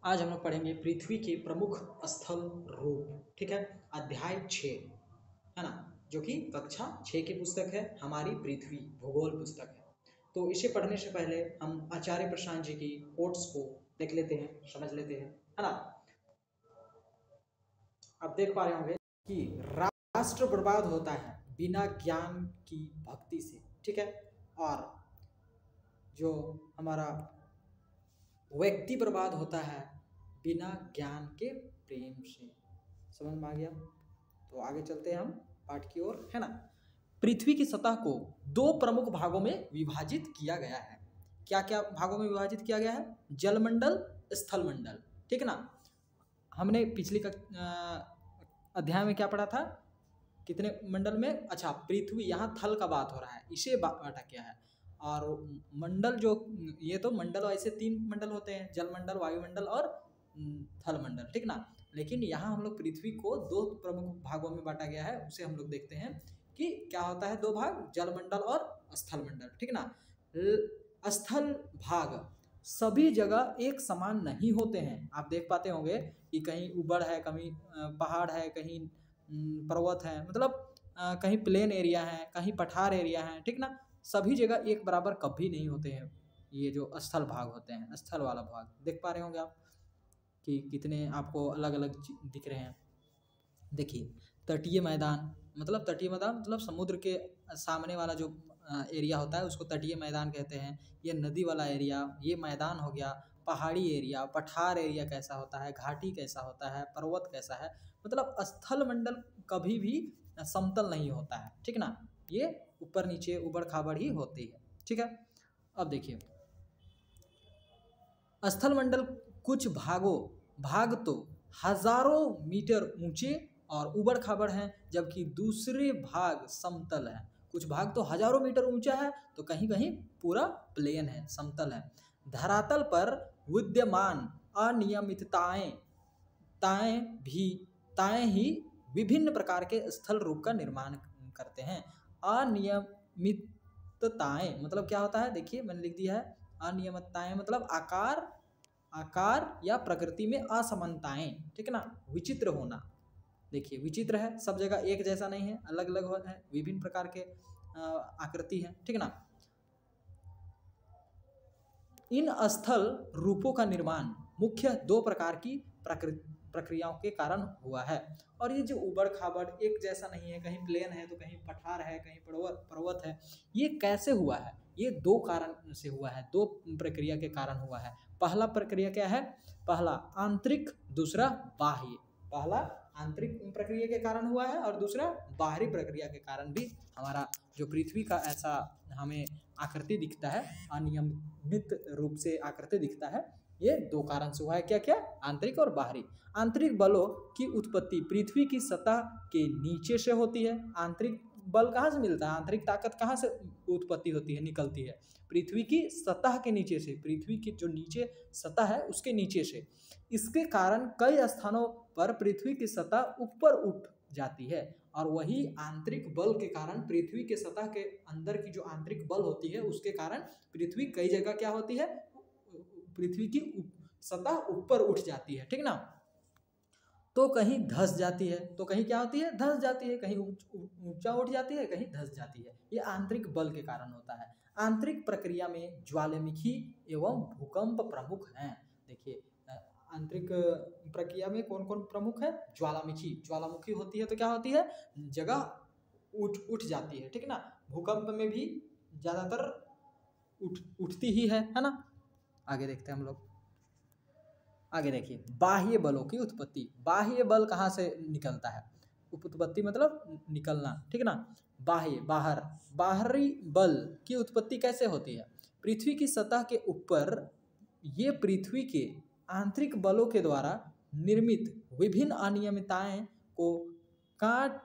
आज हम लोग पढ़ेंगे पृथ्वी के प्रमुख स्थल रूप। ठीक है, अध्याय 6 है ना, जो कि कक्षा 6 की पुस्तक है, हमारी पृथ्वी भूगोल पुस्तक है। तो इसे पढ़ने से पहले हम आचार्य प्रशांत जी की कोट्स को देख लेते हैं, समझ लेते हैं, है ना। आप देख पा रहे होंगे कि राष्ट्र बर्बाद होता है बिना ज्ञान की भक्ति से। ठीक है, और जो हमारा व्यक्ति बर्बाद होता है बिना ज्ञान के प्रेम से। समझ में आ गया? तो आगे चलते हैं हम पाठ की ओर, है ना। पृथ्वी की सतह को दो प्रमुख भागों में विभाजित किया गया है। क्या क्या भागों में विभाजित किया गया है? जलमंडल, स्थल मंडल। ठीक है ना। हमने पिछली अध्याय में क्या पढ़ा था? कितने मंडल में? अच्छा, पृथ्वी, यहाँ थल का बात हो रहा है, इसे बांटा क्या है। और मंडल, जो ये तो मंडल ऐसे 3 मंडल होते हैं, जलमंडल, वायुमंडल और थल मंडल। ठीक ना। लेकिन यहाँ हम लोग पृथ्वी को 2 प्रमुख भागों में बांटा गया है, उसे हम लोग देखते हैं कि क्या होता है। 2 भाग, जलमंडल और स्थल मंडल। ठीक ना। स्थल भाग सभी जगह एक समान नहीं होते हैं। आप देख पाते होंगे कि कहीं ऊबड़ है, कहीं पहाड़ है, कहीं पर्वत है, मतलब कहीं प्लेन एरिया है, कहीं पठार एरिया है। ठीक ना। सभी जगह एक बराबर कभी नहीं होते हैं। ये जो स्थल भाग होते हैं, स्थल वाला भाग देख पा रहे होंगे आप कि कितने आपको अलग अलग दिख रहे हैं। देखिए, तटीय मैदान मतलब समुद्र के सामने वाला जो एरिया होता है उसको तटीय मैदान कहते हैं। ये नदी वाला एरिया, ये मैदान हो गया। पहाड़ी एरिया, पठार एरिया कैसा होता है, घाटी कैसा होता है, पर्वत कैसा है, मतलब स्थल मंडल कभी भी समतल नहीं होता है। ठीक ना। ये ऊपर नीचे, ऊबड़ खाबड़ ही होती है। ठीक है। अब देखिए, स्थल मंडल कुछ भाग तो हजारों मीटर ऊंचे और ऊबड़ खाबड़ हैं, जबकि दूसरे भाग समतल हैं। कुछ भाग तो हजारों मीटर ऊंचा है, तो कहीं कहीं पूरा प्लेन है, समतल है। धरातल पर विद्यमान अनियमितताएं ताएं ही विभिन्न प्रकार के स्थल रूप का निर्माण करते हैं। अनियमितताएं मतलब क्या होता है? देखिए, मैंने लिख दिया है अनियमितताएं मतलब आकार या प्रकृति में असमानताएं। ठीक है ना, विचित्र होना। देखिए, विचित्र है, सब जगह एक जैसा नहीं है, अलग अलग है, विभिन्न प्रकार के आकृति है। ठीक है ना। इन स्थल रूपों का निर्माण मुख्य 2 प्रकार की प्रक्रियाओं के कारण हुआ है। और ये जो ऊबड़ खाबड़ एक जैसा नहीं है, कहीं प्लेन है तो कहीं पठार है, कहीं पर्वत है, ये कैसे हुआ है? ये 2 कारण से हुआ है, 2 प्रक्रिया के कारण हुआ है। पहला प्रक्रिया क्या है? पहला आंतरिक, दूसरा बाह्य। पहला आंतरिक प्रक्रिया के कारण हुआ है और दूसरा बाहरी प्रक्रिया के कारण भी हमारा जो पृथ्वी का ऐसा हमें आकृति दिखता है, अनियमित रूप से आकृति दिखता है, ये 2 कारण से हुआ है। क्या क्या? आंतरिक और बाहरी। आंतरिक बलों की उत्पत्ति पृथ्वी की सतह के नीचे से होती है। आंतरिक बल कहाँ से मिलता है? आंतरिक ताकत कहाँ से उत्पत्ति होती है, निकलती है? पृथ्वी की सतह के नीचे से, पृथ्वी की जो नीचे सतह है उसके नीचे से। इसके कारण कई स्थानों पर पृथ्वी की सतह ऊपर उठ जाती है, और वही आंतरिक बल के कारण, पृथ्वी के सतह के अंदर की जो आंतरिक बल होती है उसके कारण पृथ्वी कई जगह क्या होती है? पृथ्वी की सतह ऊपर उठ जाती है। ठीक ना। तो कहीं धंस जाती है, तो कहीं क्या होती है? धंस जाती है। कहीं ऊंचा उठ जाती है, कहीं धंस जाती है। ये आंतरिक बल के कारण होता है। आंतरिक प्रक्रिया में ज्वालामुखी एवं भूकंप प्रमुख हैं। देखिए, आंतरिक प्रक्रिया में कौन कौन प्रमुख है? ज्वालामुखी होती है तो क्या होती है? जगह उठ जाती है। ठीक है ना। भूकंप में भी ज्यादातर उठती ही है ना। आगे देखते हैं हम लोग। आगे देखिए, बाह्य बलों की उत्पत्ति। बाह्य बल कहाँ से निकलता है? उत्पत्ति मतलब निकलना। ठीक है ना। बाहरी बल की उत्पत्ति कैसे होती है? पृथ्वी की सतह के ऊपर ये पृथ्वी के आंतरिक बलों के द्वारा निर्मित विभिन्न अनियमितताएं को काट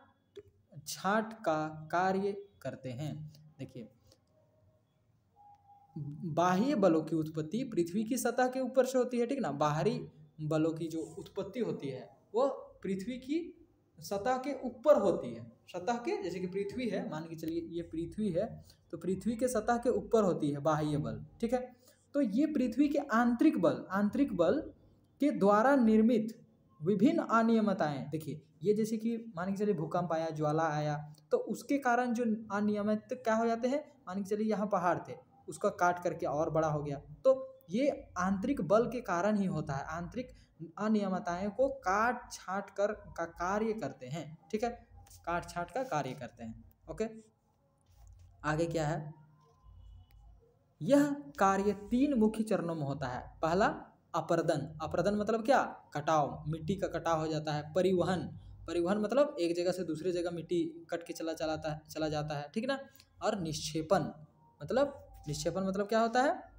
छांट का कार्य करते हैं। देखिए, बाह्य बलों की उत्पत्ति पृथ्वी की सतह के ऊपर से होती है। ठीक ना। बाहरी बलों की जो उत्पत्ति होती है वो पृथ्वी की सतह के ऊपर होती है। सतह के, जैसे कि पृथ्वी है, मान के चलिए ये पृथ्वी है, तो पृथ्वी के सतह के ऊपर होती है बाह्य बल। ठीक है। तो ये पृथ्वी के आंतरिक बल के द्वारा निर्मित विभिन्न अनियमितताएं, देखिए ये जैसे कि मान के चलिए भूकंप आया, ज्वाला आया, तो उसके कारण जो अनियमित क्या हो जाते हैं, मान के चलिए यहाँ पहाड़ थे, उसका काट करके और बड़ा हो गया, तो ये आंतरिक बल के कारण ही होता है। आंतरिक अनियमितताएं को काट छाट कर का कार्य करते हैं, ठीक है, काट छाट का कार्य करते हैं। ओके, आगे क्या है, यह कार्य 3 मुख्य चरणों में होता है। पहला अपर्दन, अपर्दन मतलब क्या, कटाव, मिट्टी का कटाव हो जाता है। परिवहन, परिवहन मतलब एक जगह से दूसरी जगह मिट्टी कट के चला जाता है, ठीक ना। और निक्षेपण मतलब क्या होता है,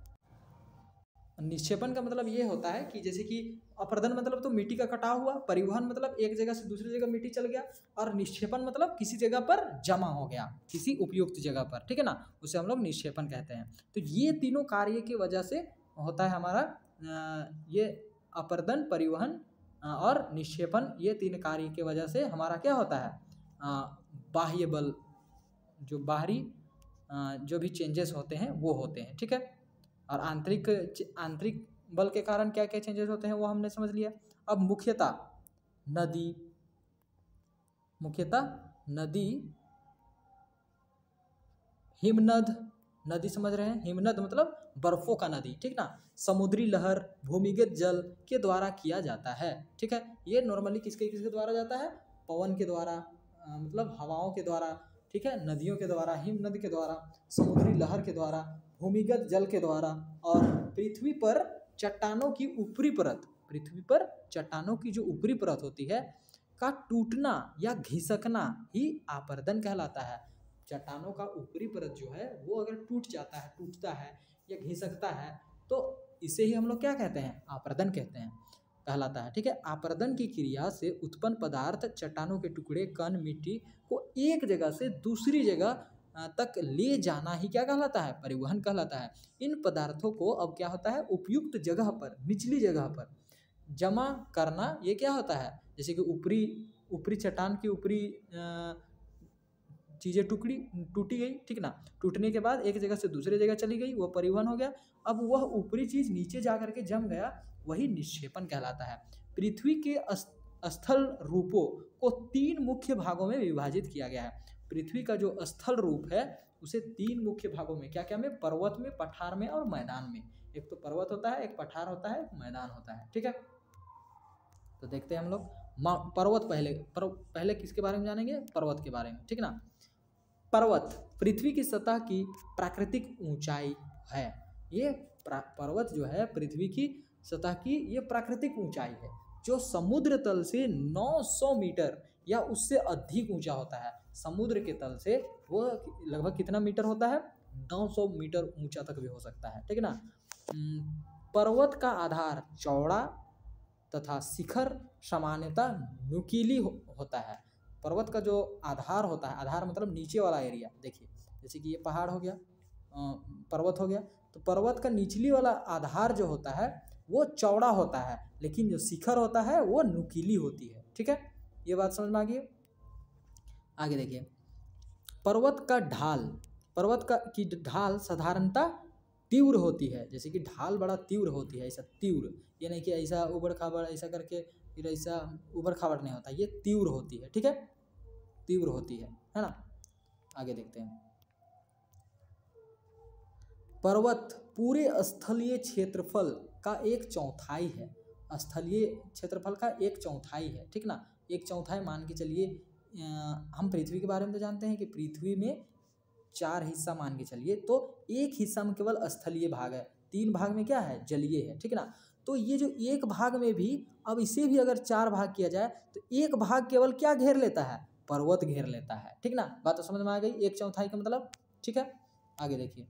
निक्षेपण का मतलब ये होता है कि जैसे कि अपर्दन मतलब तो मिट्टी का कटाव हुआ, परिवहन मतलब एक जगह से दूसरी जगह मिट्टी चल गया, और निक्षेपण मतलब किसी जगह पर जमा हो गया, किसी उपयुक्त जगह पर, ठीक है ना, उसे हम लोग निक्षेपण कहते हैं। तो ये तीनों कार्य की वजह से होता है हमारा ये अपर्दन, परिवहन और निक्षेपण, ये 3 कार्य की वजह से हमारा क्या होता है, बाह्य बल, जो बाहरी जो भी चेंजेस होते हैं वो होते हैं, ठीक है। और आंतरिक बल के कारण क्या क्या चेंजेस होते हैं वो हमने समझ लिया। अब मुख्यतः नदी, हिमनद, नदी समझ रहे हैं, हिमनद मतलब बर्फों का नदी, ठीक ना, समुद्री लहर, भूमिगत जल के द्वारा किया जाता है, ठीक है। ये नॉर्मली किसके द्वारा जाता है, पवन के द्वारा, मतलब हवाओं के द्वारा, ठीक है, नदियों के द्वारा, हिमनद के द्वारा, समुद्री लहर के द्वारा, भूमिगत जल के द्वारा, और पृथ्वी पर चट्टानों की ऊपरी परत, पृथ्वी पर चट्टानों की जो ऊपरी परत होती है का टूटना या घिसकना ही आपर्दन कहलाता है। चट्टानों का ऊपरी परत जो है वो अगर टूटता है या घिसकता है, तो इसे ही हम लोग क्या कहते हैं, आपर्दन कहलाता है, ठीक है। आपर्दन की क्रिया से उत्पन्न पदार्थ, चट्टानों के टुकड़े, कण, मिट्टी को एक जगह से दूसरी जगह तक ले जाना ही क्या कहलाता है, परिवहन कहलाता है। इन पदार्थों को अब क्या होता है, उपयुक्त जगह पर, निचली जगह पर जमा करना, ये क्या होता है, जैसे कि ऊपरी चट्टान की ऊपरी चीज़ें टूटी गई, ठीक ना, टूटने के बाद एक जगह से दूसरी जगह चली गई, वो परिवहन हो गया। अब वह ऊपरी चीज़ नीचे जा करके जम गया, वही निक्षेपण कहलाता है। पृथ्वी के स्थल रूपों को 3 मुख्य भागों में विभाजित किया गया है। पृथ्वी का जो स्थल रूप है उसे 3 मुख्य भागों में, क्या क्या में, पर्वत में, पठार में और मैदान में। एक तो पर्वत होता है, एक पठार होता है, एक मैदान होता है, ठीक है। तो देखते हैं हम लोग पर्वत, पहले किसके बारे में जानेंगे, पर्वत के बारे में, ठीक ना। पर्वत पृथ्वी की सतह की प्राकृतिक ऊंचाई है। ये पर्वत जो है पृथ्वी की सतह की ये प्राकृतिक ऊंचाई है, जो समुद्र तल से 900 मीटर या उससे अधिक ऊंचा होता है। समुद्र के तल से वो लगभग कितना मीटर होता है, 900 मीटर ऊंचा तक भी हो सकता है, ठीक है ना। पर्वत का आधार चौड़ा तथा शिखर सामान्यतः नुकीली होता है। पर्वत का जो आधार होता है, आधार मतलब नीचे वाला एरिया, देखिए जैसे कि ये पहाड़ हो गया, पर्वत हो गया, तो पर्वत का निचली वाला आधार जो होता है वो चौड़ा होता है, लेकिन जो शिखर होता है वो नुकीली होती है, ठीक है। ये बात समझ में आ गई। आगे देखिए, पर्वत की ढाल साधारणतः तीव्र होती है, जैसे कि ढाल बड़ा तीव्र होती है, ऐसा तीव्र, ये नहीं कि ऐसा उबड़ खाबड़ ऐसा करके फिर ऐसा उबड़ खाबड़ नहीं होता, ये तीव्र होती है, ठीक है, तीव्र होती है ना। आगे देखते हैं, पर्वत पूरे स्थलीय क्षेत्रफल का 1/4 है, स्थलीय क्षेत्रफल का 1/4 है, ठीक ना। 1/4 मान के चलिए, हम पृथ्वी के बारे में तो जानते हैं कि पृथ्वी में 4 हिस्सा मान के चलिए, तो एक हिस्सा में केवल स्थलीय भाग है, 3 भाग में क्या है, जलीय है, ठीक ना। तो ये जो एक भाग में भी, अब इसे भी अगर 4 भाग किया जाए तो एक भाग केवल क्या घेर लेता है, पर्वत घेर लेता है, ठीक ना। बात तो समझ में आ गई, 1/4 का मतलब, ठीक है। आगे देखिए,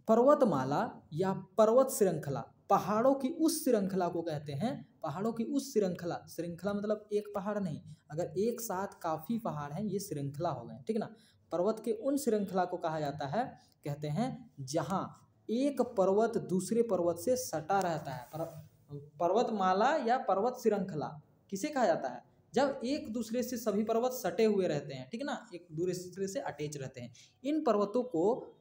पर्वतमाला या पर्वत श्रृंखला पहाड़ों की उस श्रृंखला को कहते हैं, पहाड़ों की उस श्रृंखला मतलब एक पहाड़ नहीं, अगर एक साथ काफ़ी पहाड़ हैं ये श्रृंखला हो गए, ठीक ना। पर्वत के उन श्रृंखला को कहा जाता है, कहते हैं जहाँ एक पर्वत दूसरे पर्वत से सटा रहता है। पर्वतमाला या पर्वत श्रृंखला किसे कहा जाता है, जब एक दूसरे से सभी पर्वत सटे हुए रहते हैं, ठीक ना, एक दूसरे से अटैच रहते हैं। इन पर्वतों को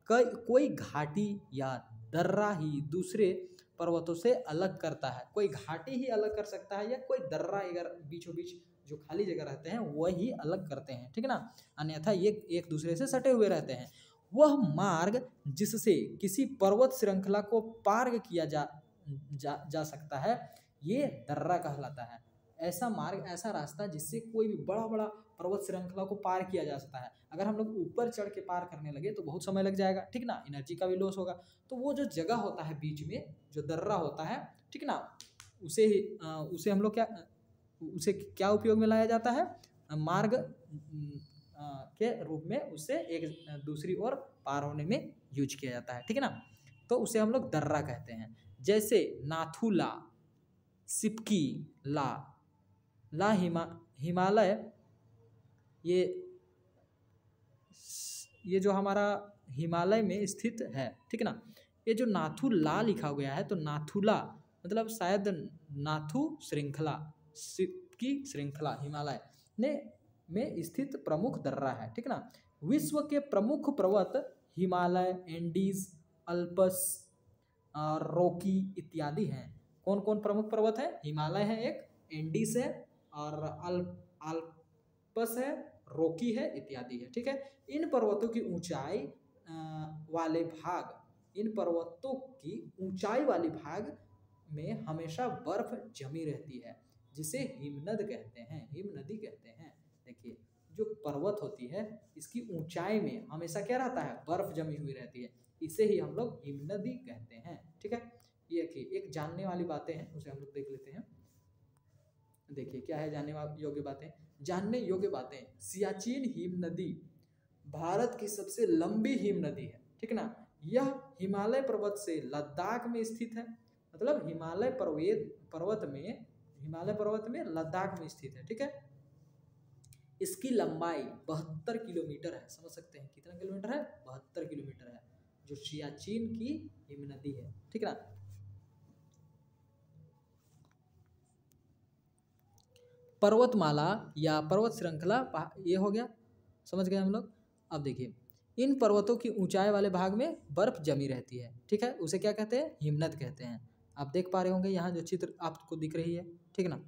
कोई घाटी या दर्रा ही दूसरे पर्वतों से अलग करता है। कोई घाटी ही अलग कर सकता है या कोई दर्रा अगर बीचों बीच जो खाली जगह रहते हैं वही अलग करते हैं, ठीक है ना, अन्यथा ये एक दूसरे से सटे हुए रहते हैं। वह मार्ग जिससे किसी पर्वत श्रृंखला को पार किया जा सकता है ये दर्रा कहलाता है। ऐसा मार्ग, ऐसा रास्ता जिससे कोई भी बड़ा बड़ा पर्वत श्रृंखला को पार किया जा सकता है। अगर हम लोग ऊपर चढ़ के पार करने लगे तो बहुत समय लग जाएगा, ठीक ना, एनर्जी का भी लॉस होगा। तो वो जो जगह होता है बीच में जो दर्रा होता है, ठीक ना, उसे हम लोग उसे क्या उपयोग में लाया जाता है, मार्ग के रूप में उसे एक दूसरी ओर पार होने में यूज किया जाता है, ठीक है ना। तो उसे हम लोग दर्रा कहते हैं। जैसे नाथुला, सिपकी ला हिमालय, ये जो हमारा हिमालय में स्थित है, ठीक ना। ये जो नाथुला लिखा गया है तो नाथुला मतलब शायद नाथु श्रृंखला, सिपकी श्रृंखला हिमालय में स्थित प्रमुख दर्रा है, ठीक ना। विश्व के प्रमुख पर्वत हिमालय, एंडीज, अल्पस, रॉकी इत्यादि हैं। कौन कौन प्रमुख पर्वत है? हिमालय है एक, एंडीज है और अल्पस है, रॉकी है इत्यादि है, ठीक है। इन पर्वतों की ऊंचाई वाले भाग, इन पर्वतों की ऊंचाई वाले भाग में हमेशा बर्फ जमी रहती है जिसे हिमनद कहते हैं, हिमनदी कहते हैं। देखिए जो पर्वत होती है इसकी ऊंचाई में हमेशा क्या रहता है? बर्फ जमी हुई रहती है, इसे ही हम लोग हिमनदी कहते हैं, ठीक है। ये देखिए एक जानने वाली बातें हैं उसे हम लोग देख लेते हैं। देखिए क्या है जानने योग्य बातें, जानने योग्य बातें। सियाचिन हिमनदी भारत की सबसे लंबी हिमनदी है, ठीक ना। यह हिमालय पर्वत से लद्दाख में स्थित है, मतलब हिमालय पर्वत में लद्दाख में स्थित है, ठीक है। इसकी लंबाई 72 किलोमीटर है। समझ सकते हैं कितना किलोमीटर है? 72 किलोमीटर है जो सियाचिन की हिमनदी है, ठीक ना। पर्वतमाला या पर्वत श्रृंखला ये हो गया, समझ गए हम लोग। अब देखिए इन पर्वतों की ऊंचाई वाले भाग में बर्फ जमी रहती है, ठीक है, उसे क्या कहते हैं? हिमनद कहते हैं। आप देख पा रहे होंगे यहाँ जो चित्र आपको दिख रही है, ठीक ना।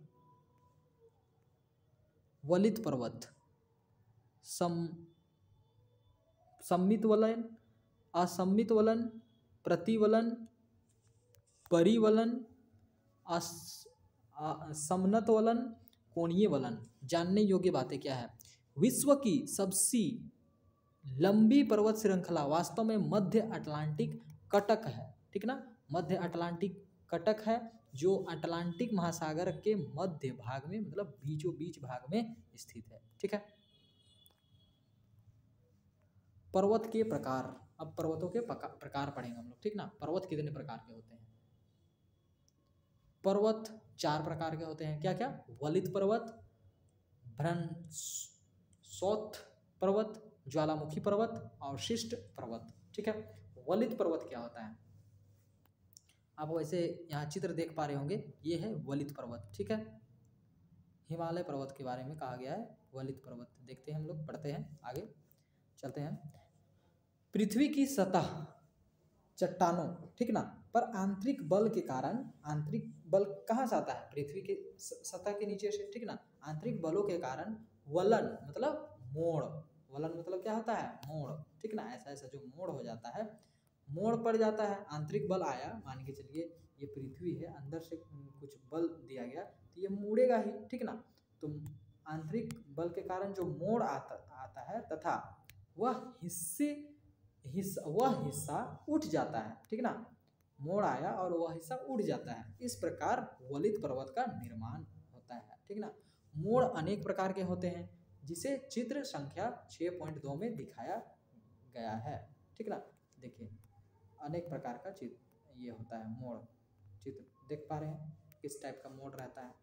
वलित पर्वत, सम्मित वलन, असम्मित वलन, प्रतिवलन, परिवलन, समनत वलन, कोणीय वलन। जानने योग्य बातें क्या है? विश्व की सबसे लंबी पर्वत श्रृंखला वास्तव में मध्य अटलांटिक कटक है, ठीक ना। मध्य अटलांटिक कटक है जो अटलांटिक महासागर के मध्य भाग में मतलब बीचों बीच भाग में स्थित है, ठीक है। पर्वत के प्रकार, अब पर्वतों के प्रकार पढ़ेंगे हम लोग, ठीक ना। पर्वत कितने प्रकार के होते हैं? पर्वत 4 प्रकार के होते हैं। क्या क्या? वलित पर्वत, भ्रंशोत्थ पर्वत, ज्वालामुखी पर्वत और शिष्ट पर्वत, ठीक है। वलित पर्वत क्या होता है? आप वैसे यहाँ चित्र देख पा रहे होंगे, ये है वलित पर्वत, ठीक है। हिमालय पर्वत के बारे में कहा गया है वलित पर्वत। देखते हैं हम लोग, पढ़ते हैं, आगे चलते हैं। पृथ्वी की सतह चट्टानों, ठीक ना, पर आंतरिक बल के कारण, आंतरिक बल कहाँ से आता है? पृथ्वी के सतह के नीचे से, ठीक ना। आंतरिक बलों के कारण वलन मतलब मोड़, वलन मतलब क्या होता है? मोड़, ठीक ना। ऐसा ऐसा जो मोड़ हो जाता है, मोड़ पड़ जाता है, आंतरिक बल आया, मान के चलिए ये पृथ्वी है, अंदर से कुछ बल दिया गया तो ये मुड़ेगा ही, ठीक ना। तो आंतरिक बल के कारण जो मोड़ आता है तथा वह हिस्सा उठ जाता है, ठीक ना। मोड़ आया और वह हिस्सा उड़ जाता है, इस प्रकार वलित पर्वत का निर्माण होता है, ठीक ना। मोड़ अनेक प्रकार के होते हैं जिसे चित्र संख्या 6.2 में दिखाया गया है, ठीक ना। देखिए अनेक प्रकार का चित्र ये होता है, मोड़ चित्र देख पा रहे हैं किस टाइप का मोड़ रहता है।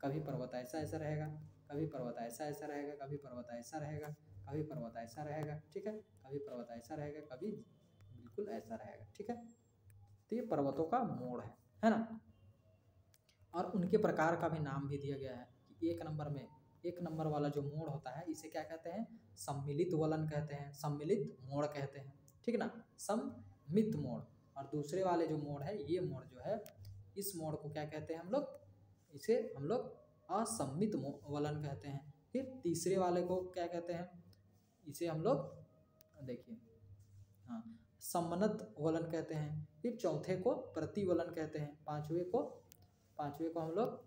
कभी पर्वत ऐसा ऐसा रहेगा, कभी पर्वत ऐसा ऐसा रहेगा, कभी पर्वत ऐसा रहेगा, कभी पर्वत ऐसा रहेगा, ठीक है, कभी पर्वत ऐसा रहेगा, कभी बिल्कुल ऐसा रहेगा, ठीक है। तो ये पर्वतों का मोड़ है ना। और उनके प्रकार का भी नाम भी दिया गया है कि एक नंबर वाला जो मोड़ होता है इसे क्या कहते हैं? सम्मिलित वलन कहते हैं, सम्मिलित मोड़ कहते हैं, ठीक ना। सम्मित मोड़, और दूसरे वाले जो मोड़ है, ये मोड़ जो है, इस मोड़ को क्या कहते हैं हम लोग, इसे हम लोग असममित वलन कहते हैं। फिर तीसरे वाले को क्या कहते हैं, इसे हम लोग देखिए हाँ सम्मत वलन कहते हैं। फिर चौथे को प्रतिवलन कहते हैं, पांचवे को हम लोग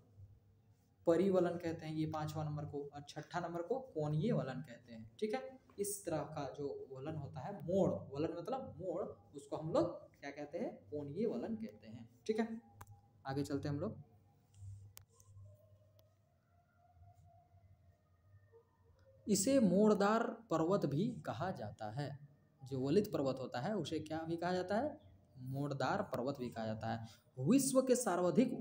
परिवलन कहते हैं, ये 5वां नंबर को, और 6ठा नंबर को कोणीय वलन कहते हैं। ठीक है, इस तरह का जो वलन होता है, मोड़ वलन मतलब मोड़, उसको हम लोग क्या कहते हैं, कोणीय वलन कहते हैं। ठीक है, आगे चलते हैं हम लोग। इसे मोड़दार पर्वत भी कहा जाता है। जो वलित पर्वत होता है उसे क्या भी कहा जाता है, मोड़दार पर्वत भी कहा जाता है। विश्व के सर्वाधिक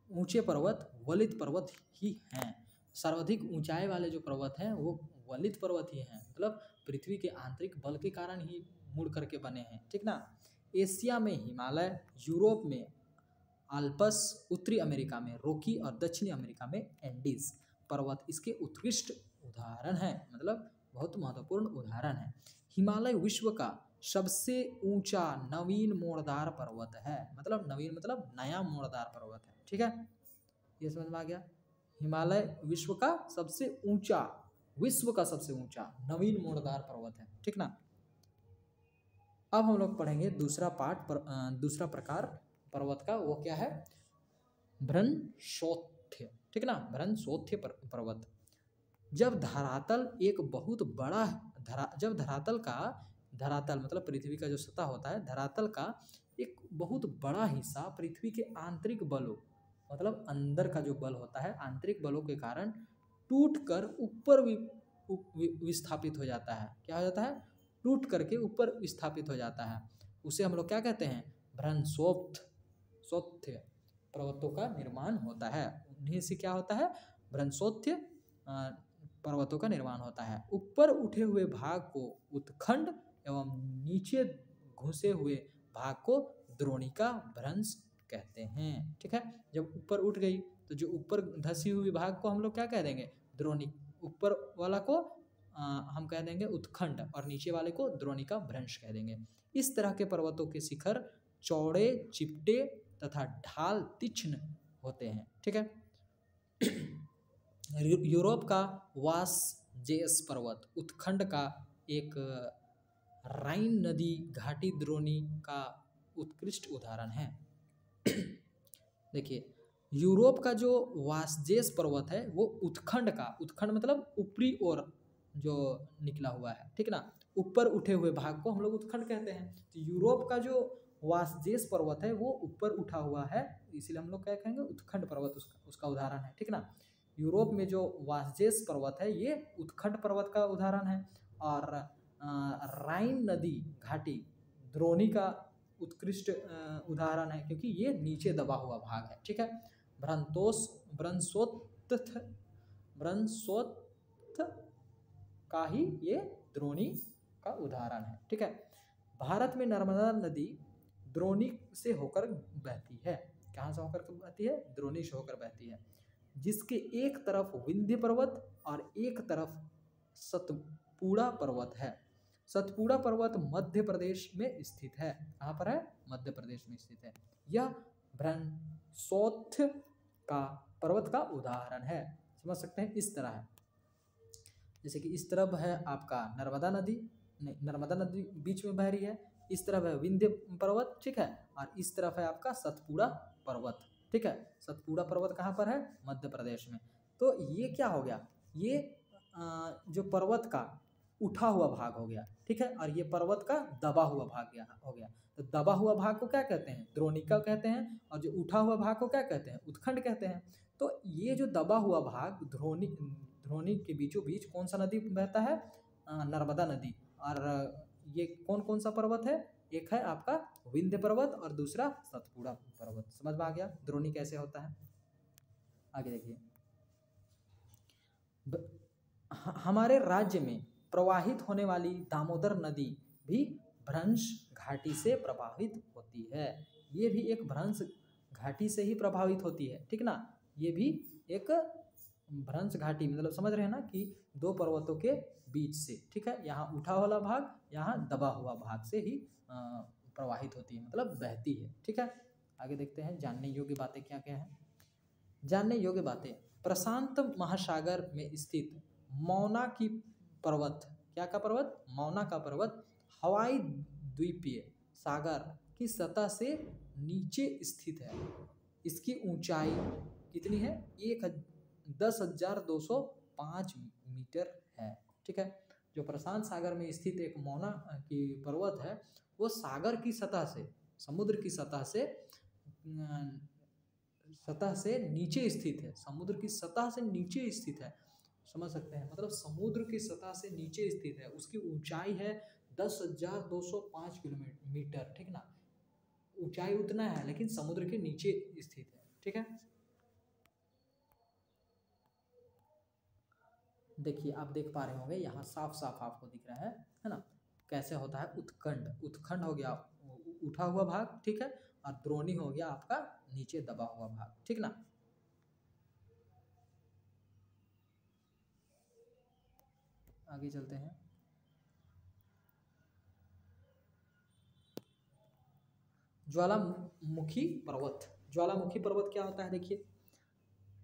ऊंचे पर्वत वलित पर्वत ही हैं। सर्वाधिक ऊंचाई वाले जो पर्वत हैं वो वलित पर्वत ही हैं, मतलब पृथ्वी के आंतरिक बल के कारण ही मुड़ करके बने हैं। ठीक ना। एशिया में हिमालय, यूरोप में आल्प्स, उत्तरी अमेरिका में रॉकी और दक्षिणी अमेरिका में एंडीज पर्वत इसके उत्कृष्ट उदाहरण हैं, मतलब बहुत महत्वपूर्ण उदाहरण है। हिमालय विश्व का सबसे ऊंचा नवीन मोड़दार पर्वत है, मतलब नवीन मतलब नया मोड़दार पर्वत है। ठीक है, ये समझ में आ गया। हिमालय विश्व का सबसे ऊंचा नवीन मोड़दार पर्वत है। ठीक ना। अब हम लोग पढ़ेंगे दूसरा प्रकार पर्वत का, वो क्या है, भ्रंशोत्थ्य। ठीक ना, भ्रंशोत्थ्य पर्वत। जब धरातल मतलब पृथ्वी का जो सतह होता है, धरातल का एक बहुत बड़ा हिस्सा पृथ्वी के आंतरिक बलों, मतलब अंदर का जो बल होता है, आंतरिक बलों के कारण टूट कर ऊपर विस्थापित हो जाता है। क्या हो जाता है, टूट करके ऊपर विस्थापित हो जाता है। उसे हम लोग क्या कहते हैं, भ्रंशोत्थ्य पर्वतों का निर्माण होता है। उन्हीं से क्या होता है, भ्रंशोत्थ्य पर्वतों का निर्माण होता है। ऊपर उठे हुए भाग को उत्खंड एवं नीचे घुसे हुए भाग को द्रोणिका भ्रंश कहते हैं। ठीक है, जब ऊपर उठ गई तो जो ऊपर धसी हुई भाग को हम लोग क्या कह देंगे, द्रोणिक, ऊपर वाला को हम कह देंगे उत्खंड और नीचे वाले को द्रोणिका भ्रंश कह देंगे। इस तरह के पर्वतों के शिखर चौड़े, चिपटे तथा ढाल तीक्ष्ण होते हैं। ठीक है। यूरोप का वासजेस पर्वत उत्खंड का एक राइन नदी घाटी द्रोणी का उत्कृष्ट उदाहरण है। देखिए, यूरोप का जो वासजेस पर्वत है वो उत्खंड मतलब ऊपरी ओर जो निकला हुआ है। ठीक ना, ऊपर उठे हुए भाग को हम लोग उत्खंड कहते हैं। तो यूरोप का जो वासजेस पर्वत है वो ऊपर उठा हुआ है, इसीलिए हम लोग क्या कहेंगे, उत्खंड पर्वत उसका उदाहरण है। ठीक ना, यूरोप में जो वासजेस पर्वत है ये उत्खंड पर्वत का उदाहरण है, और राइन नदी घाटी द्रोणी का उत्कृष्ट उदाहरण है, क्योंकि ये नीचे दबा हुआ भाग है। ठीक है, भ्रंशोत्थ का ही ये द्रोणी का उदाहरण है। ठीक है, भारत में नर्मदा नदी द्रोणी से होकर बहती है। कहाँ से होकर बहती है, द्रोणी से होकर बहती है, जिसके एक तरफ विंध्य पर्वत और एक तरफ सतपुड़ा पर्वत है। सतपुड़ा पर्वत मध्य प्रदेश में स्थित है। कहाँ पर है, मध्य प्रदेश में स्थित है। यह भ्रंशोत्थ्य का पर्वत का उदाहरण है। समझ सकते हैं, इस तरह है, जैसे कि इस तरफ है आपका नर्मदा नदी बीच में बह रही है, इस तरफ है विंध्य पर्वत। ठीक है, और इस तरफ है आपका सतपुड़ा पर्वत। ठीक है, सतपुड़ा पर्वत कहाँ पर है, मध्य प्रदेश में। तो ये क्या हो गया, ये जो पर्वत का उठा हुआ भाग हो गया। ठीक है, और ये पर्वत का दबा हुआ भाग हो गया। तो दबा हुआ भाग को क्या कहते हैं, द्रोणिका कहते हैं, और जो उठा हुआ भाग को क्या कहते हैं, उत्खंड कहते हैं। तो ये जो दबा हुआ भाग द्रोणी के बीचों बीच कौन सा नदी बहता है, नर्मदा नदी। और ये कौन कौन सा पर्वत है, एक है आपका विंध्य पर्वत और दूसरा सतपुड़ा पर्वत। समझ में आ गया द्रोणी कैसे होता है। आगे देखिए, हमारे राज्य में प्रवाहित होने वाली दामोदर नदी भी भ्रंश घाटी से प्रभावित होती है। ये भी एक भ्रंश घाटी से ही प्रभावित होती है। ठीक ना, ये भी एक भ्रंश घाटी, मतलब समझ रहे हैं ना कि दो पर्वतों के बीच से। ठीक है, यहाँ उठा वाला भाग, यहाँ दबा हुआ भाग से ही प्रवाहित होती है, मतलब बहती है। ठीक है, आगे देखते हैं जानने योग्य बातें क्या क्या है। जानने योग्य बातें, प्रशांत महासागर में स्थित मौना की पर्वत, क्या का पर्वत, मौना का पर्वत हवाई द्वीपीय सागर की सतह से नीचे स्थित है। इसकी ऊंचाई कितनी है, 10,205 मीटर है। ठीक है, जो प्रशांत सागर में स्थित एक मौना की पर्वत है वो सागर की सतह से, समुद्र की सतह से नीचे स्थित है, समुद्र की सतह से नीचे स्थित है, समझ सकते हैं, मतलब समुद्र की सतह से नीचे स्थित है। उसकी ऊंचाई है 10,205 किलोमीटर। ठीक ना, ऊंचाई उतना है लेकिन समुद्र के नीचे स्थित है। ठीक है, देखिए आप देख पा रहे होंगे यहाँ साफ साफ आपको दिख रहा है ना, कैसे होता है उत्खंड, उत्खंड हो गया उठा हुआ भाग, ठीक है, और द्रोणी हो गया आपका नीचे दबा हुआ भाग। ठीक ना, आगे चलते हैं। ज्वालामुखी पर्वत, ज्वालामुखी पर्वत क्या होता है, देखिए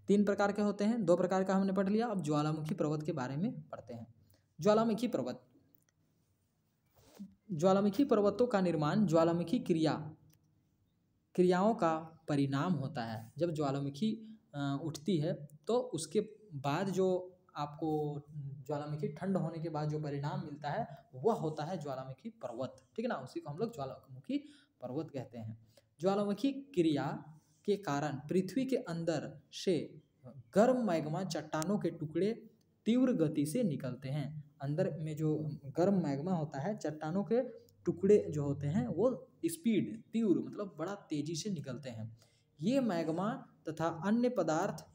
3 प्रकार के होते हैं, 2 प्रकार का हमने पढ़ लिया, अब ज्वालामुखी पर्वत के बारे में पढ़ते हैं। ज्वालामुखी पर्वत, ज्वालामुखी पर्वतों का निर्माण ज्वालामुखी क्रियाओं का परिणाम होता है। जब ज्वालामुखी उठती है तो उसके बाद जो आपको ज्वालामुखी ठंड होने के बाद जो परिणाम मिलता है वह होता है ज्वालामुखी पर्वत। ठीक है ना, उसी को हम लोग ज्वालामुखी पर्वत कहते हैं। ज्वालामुखी क्रिया के कारण पृथ्वी के अंदर से गर्म मैग्मा चट्टानों के टुकड़े तीव्र गति से निकलते हैं। अंदर में जो गर्म मैग्मा होता है, चट्टानों के टुकड़े जो होते हैं वो स्पीड, तीव्र मतलब बड़ा तेजी से निकलते हैं। ये मैग्मा तथा अन्य पदार्थ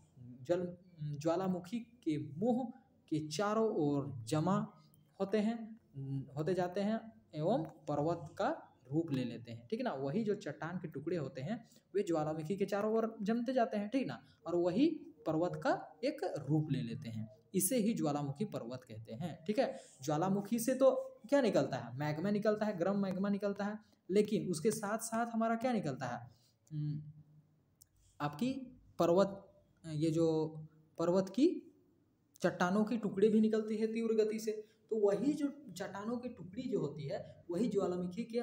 जल ज्वालामुखी के मुंह के चारों ओर जमा होते जाते हैं एवं पर्वत का रूप ले लेते हैं। ठीक है ना, वही जो चट्टान के टुकड़े होते हैं वे ज्वालामुखी के चारों ओर जमते जाते हैं। ठीक ना, और वही पर्वत का एक रूप ले लेते हैं, इसे ही ज्वालामुखी पर्वत कहते हैं। ठीक है, ज्वालामुखी से तो क्या निकलता है, मैग्मा निकलता है, गर्म मैग्मा निकलता है, लेकिन उसके साथ साथ हमारा क्या निकलता है, आपकी पर्वत, ये जो पर्वत की चट्टानों की टुकड़े भी निकलती है तीव्र गति से। तो वही जो चट्टानों की टुकड़ी जो होती है वही ज्वालामुखी के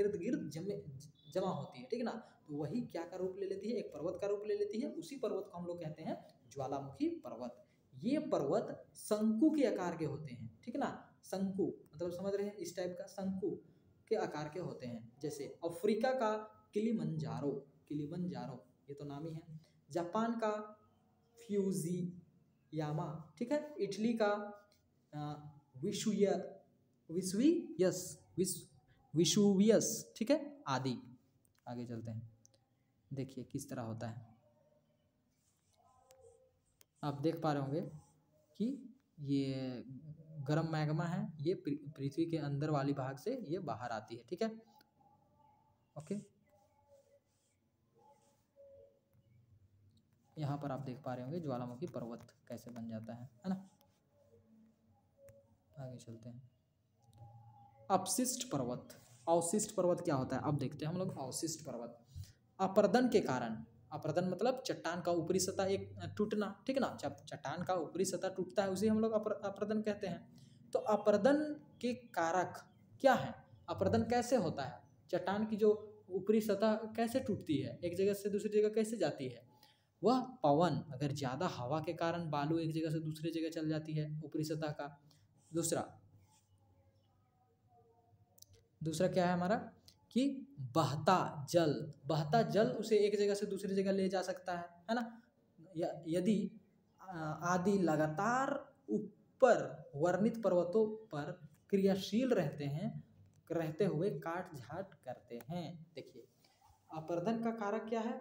इर्द गिर्द जमा होती है। ठीक है ना, तो वही क्या का रूप ले लेती है, एक पर्वत का रूप ले लेती है। उसी पर्वत को हम लोग कहते हैं ज्वालामुखी पर्वत। ये पर्वत शंकु के आकार के होते हैं। ठीक है ना, शंकु मतलब समझ रहे हैं, इस टाइप का शंकु के आकार के होते हैं। जैसे अफ्रीका का किलिमंजारो, किलिमंजारो ये तो नाम ही है, जापान का फ्यूजियामा, ठीक है, इटली का विशुवियस, ठीक है, आदि। आगे चलते हैं, देखिए किस तरह होता है। आप देख पा रहे होंगे कि ये गर्म मैग्मा है, ये पृथ्वी के अंदर वाली भाग से ये बाहर आती है। ठीक है, ओके, यहाँ पर आप देख पा रहे होंगे ज्वालामुखी पर्वत कैसे बन जाता है ना। आगे चलते हैं, अपशिष्ट पर्वत। अवशिष्ट पर्वत क्या होता है अब देखते हैं हम लोग। अवशिष्ट पर्वत, अपर्दन के कारण, अपर्दन मतलब चट्टान का ऊपरी सतह एक टूटना। ठीक है ना, जब चट्टान का ऊपरी सतह टूटता है उसे हम लोग अपर्दन कहते हैं। तो अपर्दन के कारक क्या है, अपर्दन कैसे होता है, चट्टान की जो ऊपरी सतह कैसे टूटती है, एक जगह से दूसरी जगह कैसे जाती है, वह पवन, अगर ज़्यादा हवा के कारण बालू एक जगह से दूसरी जगह चल जाती है ऊपरी सतह का। दूसरा क्या है हमारा कि बहता जल, बहता जल उसे एक जगह से दूसरी जगह ले जा सकता है ना। यदि आदि लगातार ऊपर वर्णित पर्वतों पर क्रियाशील रहते हुए काट छाट करते हैं। देखिए अपर्दन का कारक क्या है,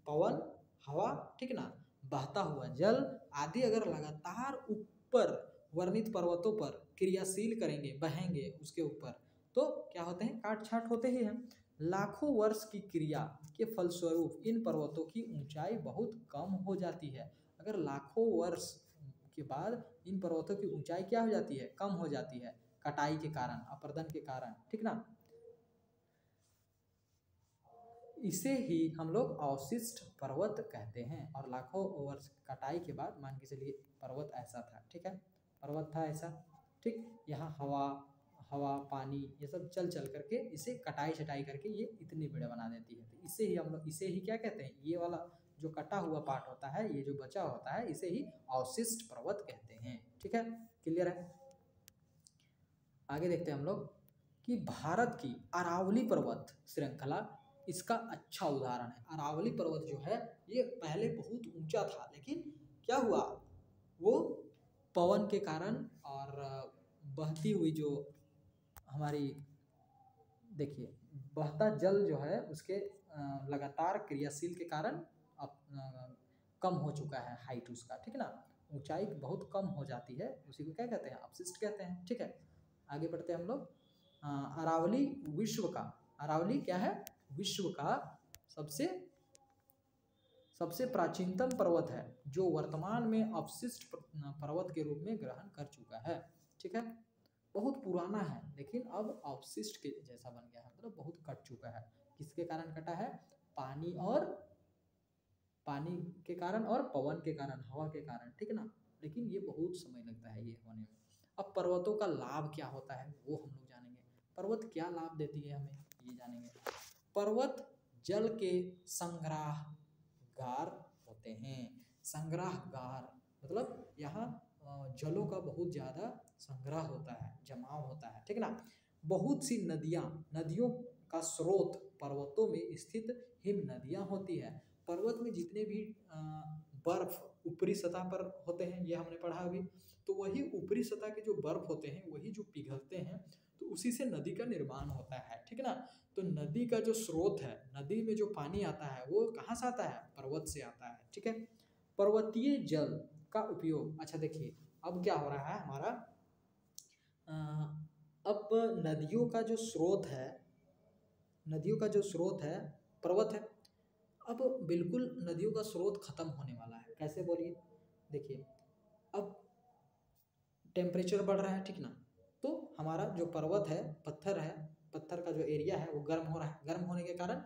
पवन, हवा, ठीक ना, बहता हुआ जल आदि अगर लगातार ऊपर वर्णित पर्वतों पर क्रियाशील करेंगे, बहेंगे उसके ऊपर, तो क्या होते हैं, काट छाट होते ही हैं। लाखों वर्ष की क्रिया के फलस्वरूप इन पर्वतों की ऊंचाई बहुत कम हो जाती है। अगर लाखों वर्ष के बाद इन पर्वतों की ऊंचाई क्या हो जाती है, कम हो जाती है, कटाई के कारण, अपर्दन के कारण। ठीक ना, इसे ही हम लोग अवशिष्ट पर्वत कहते हैं। और लाखों वर्ष कटाई के बाद मान के चलिए पर्वत ऐसा था, ठीक है, पर्वत था ऐसा, ठीक, यहाँ हवा हवा पानी ये सब चल चल करके इसे कटाई छटाई करके ये इतनी बड़ा बना देती है। तो इसे ही हम लोग, इसे ही क्या कहते हैं, ये वाला जो कटा हुआ पार्ट होता है, ये जो बचा होता है, इसे ही अवशिष्ट पर्वत कहते हैं। ठीक है, क्लियर है। आगे देखते हैं हम लोग कि भारत की अरावली पर्वत श्रृंखला इसका अच्छा उदाहरण है। अरावली पर्वत जो है ये पहले बहुत ऊंचा था, लेकिन क्या हुआ, वो पवन के कारण और बहती हुई जो हमारी, देखिए बहता जल जो है उसके लगातार क्रियाशील के कारण अब कम हो चुका है हाइट उसका, ठीक है ना, ऊंचाई बहुत कम हो जाती है, उसी को क्या कहते हैं, अपशिष्ट कहते हैं। ठीक है, आगे बढ़ते हैं हम लोग। अरावली विश्व का, अरावली क्या है, विश्व का सबसे प्राचीनतम पर्वत है जो वर्तमान में अपशिष्ट पर्वत के रूप में ग्रहण कर चुका है। ठीक है, बहुत पुराना है लेकिन अब अवशिष्ट के जैसा बन गया है, मतलब बहुत कट चुका है। किसके कारण कटा है, पानी के कारण और पवन के कारण, हवा के कारण, ठीक है ना, लेकिन ये बहुत समय लगता है ये होने में। अब पर्वतों का लाभ क्या होता है वो हम लोग जानेंगे। पर्वत क्या लाभ देती है हमें ये जानेंगे। पर्वत जल के संग्रहगार होते हैं। संग्रहगार मतलब यहाँ जलों का बहुत ज़्यादा संग्रह होता है, जमाव होता है, ठीक है ना। बहुत सी नदियों का स्रोत पर्वतों में स्थित हिम नदियाँ होती है। पर्वत में जितने भी बर्फ ऊपरी सतह पर होते हैं, ये हमने पढ़ा अभी, तो वही ऊपरी सतह के जो बर्फ होते हैं वही जो पिघलते हैं, तो उसी से नदी का निर्माण होता है, ठीक है ना। तो नदी का जो स्रोत है, नदी में जो पानी आता है वो कहाँ से आता है, पर्वत से आता है, ठीक है। पर्वतीय जल का उपयोग, अच्छा देखिए अब क्या हो रहा है हमारा, अब नदियों का जो स्रोत है पर्वत है, अब बिल्कुल नदियों का स्रोत खत्म होने वाला है। कैसे बोलिए, देखिए अब टेम्परेचर बढ़ रहा है, ठीक ना, तो हमारा जो पर्वत है, पत्थर का जो एरिया है वो गर्म हो रहा है, गर्म होने के कारण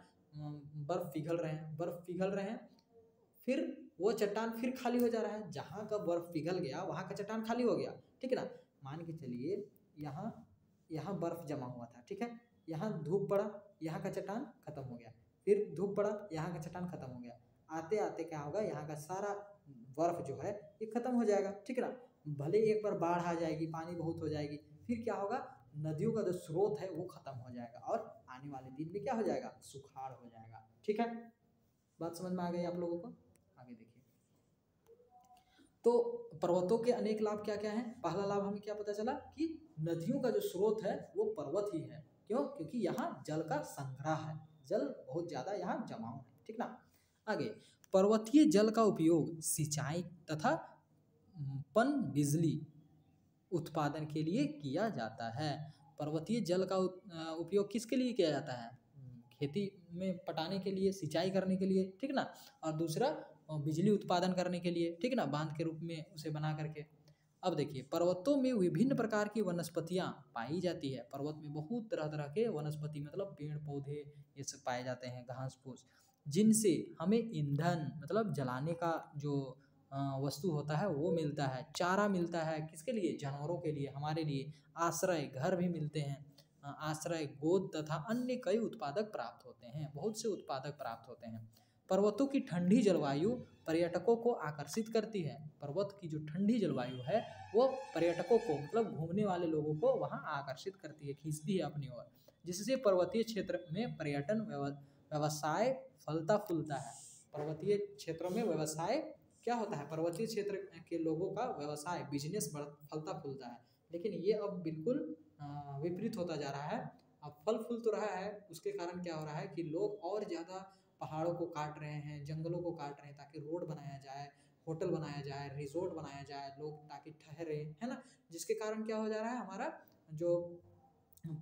बर्फ पिघल रहे हैं, फिर वो चट्टान फिर खाली हो जा रहा है, जहाँ का बर्फ पिघल गया वहाँ का चट्टान खाली हो गया, ठीक है ना। मान के चलिए यहाँ बर्फ जमा हुआ था, ठीक है, यहाँ धूप पड़ा, यहाँ का चट्टान खत्म हो गया, फिर धूप पड़ा, यहाँ का चट्टान खत्म हो गया, आते आते क्या होगा, यहाँ का सारा बर्फ जो है ये खत्म हो जाएगा, ठीक है ना। भले एक बार बाढ़ आ जाएगी, पानी बहुत हो जाएगी, फिर क्या होगा, नदियों का जो स्रोत है वो खत्म हो जाएगा और आने वाले दिन में क्या हो जाएगा, सुखाड़ हो जाएगा, ठीक है। बात समझ में आ गई आप लोगों को। आगे देखिए, तो पर्वतों के अनेक लाभ क्या क्या हैं। पहला लाभ हमें क्या पता चला कि नदियों का जो स्रोत है वो पर्वत ही है, क्यों, क्योंकि यहाँ जल का संग्रह है, जल बहुत ज़्यादा यहाँ जमाव है, ठीक ना। आगे, पर्वतीय जल का उपयोग सिंचाई तथा पन बिजली उत्पादन के लिए किया जाता है। पर्वतीय जल का उपयोग किसके लिए किया जाता है, खेती में पटाने के लिए, सिंचाई करने के लिए, ठीक ना, और दूसरा बिजली उत्पादन करने के लिए, ठीक है ना, बांध के रूप में उसे बना करके। अब देखिए, पर्वतों में विभिन्न प्रकार की वनस्पतियाँ पाई जाती है। पर्वत में बहुत तरह तरह के वनस्पति मतलब पेड़ पौधे ये सब पाए जाते हैं, घास फूस, जिनसे हमें ईंधन मतलब जलाने का जो वस्तु होता है वो मिलता है, चारा मिलता है, किसके लिए, जानवरों के लिए, हमारे लिए, आश्रय घर भी मिलते हैं, आश्रय गोद तथा अन्य कई उत्पादक प्राप्त होते हैं, बहुत से उत्पादक प्राप्त होते हैं। पर्वतों की ठंडी जलवायु पर्यटकों को आकर्षित करती है। पर्वत की जो ठंडी जलवायु है वो पर्यटकों को मतलब घूमने वाले लोगों को वहाँ आकर्षित करती है, खींचती है अपनी ओर, जिससे पर्वतीय क्षेत्र में पर्यटन व्यवसाय फलता फूलता है। पर्वतीय क्षेत्रों में व्यवसाय क्या होता है, पर्वतीय क्षेत्र के लोगों का व्यवसाय बिजनेस फलता फूलता है। लेकिन ये अब बिल्कुल विपरीत होता जा रहा है। अब फल फूल तो रहा है, उसके कारण क्या हो रहा है कि लोग और ज़्यादा पहाड़ों को काट रहे हैं, जंगलों को काट रहे हैं, ताकि रोड बनाया जाए, होटल बनाया जाए, रिजोर्ट बनाया जाए, लोग ताकि ठहरे, है ना। जिसके कारण क्या हो जा रहा है, हमारा जो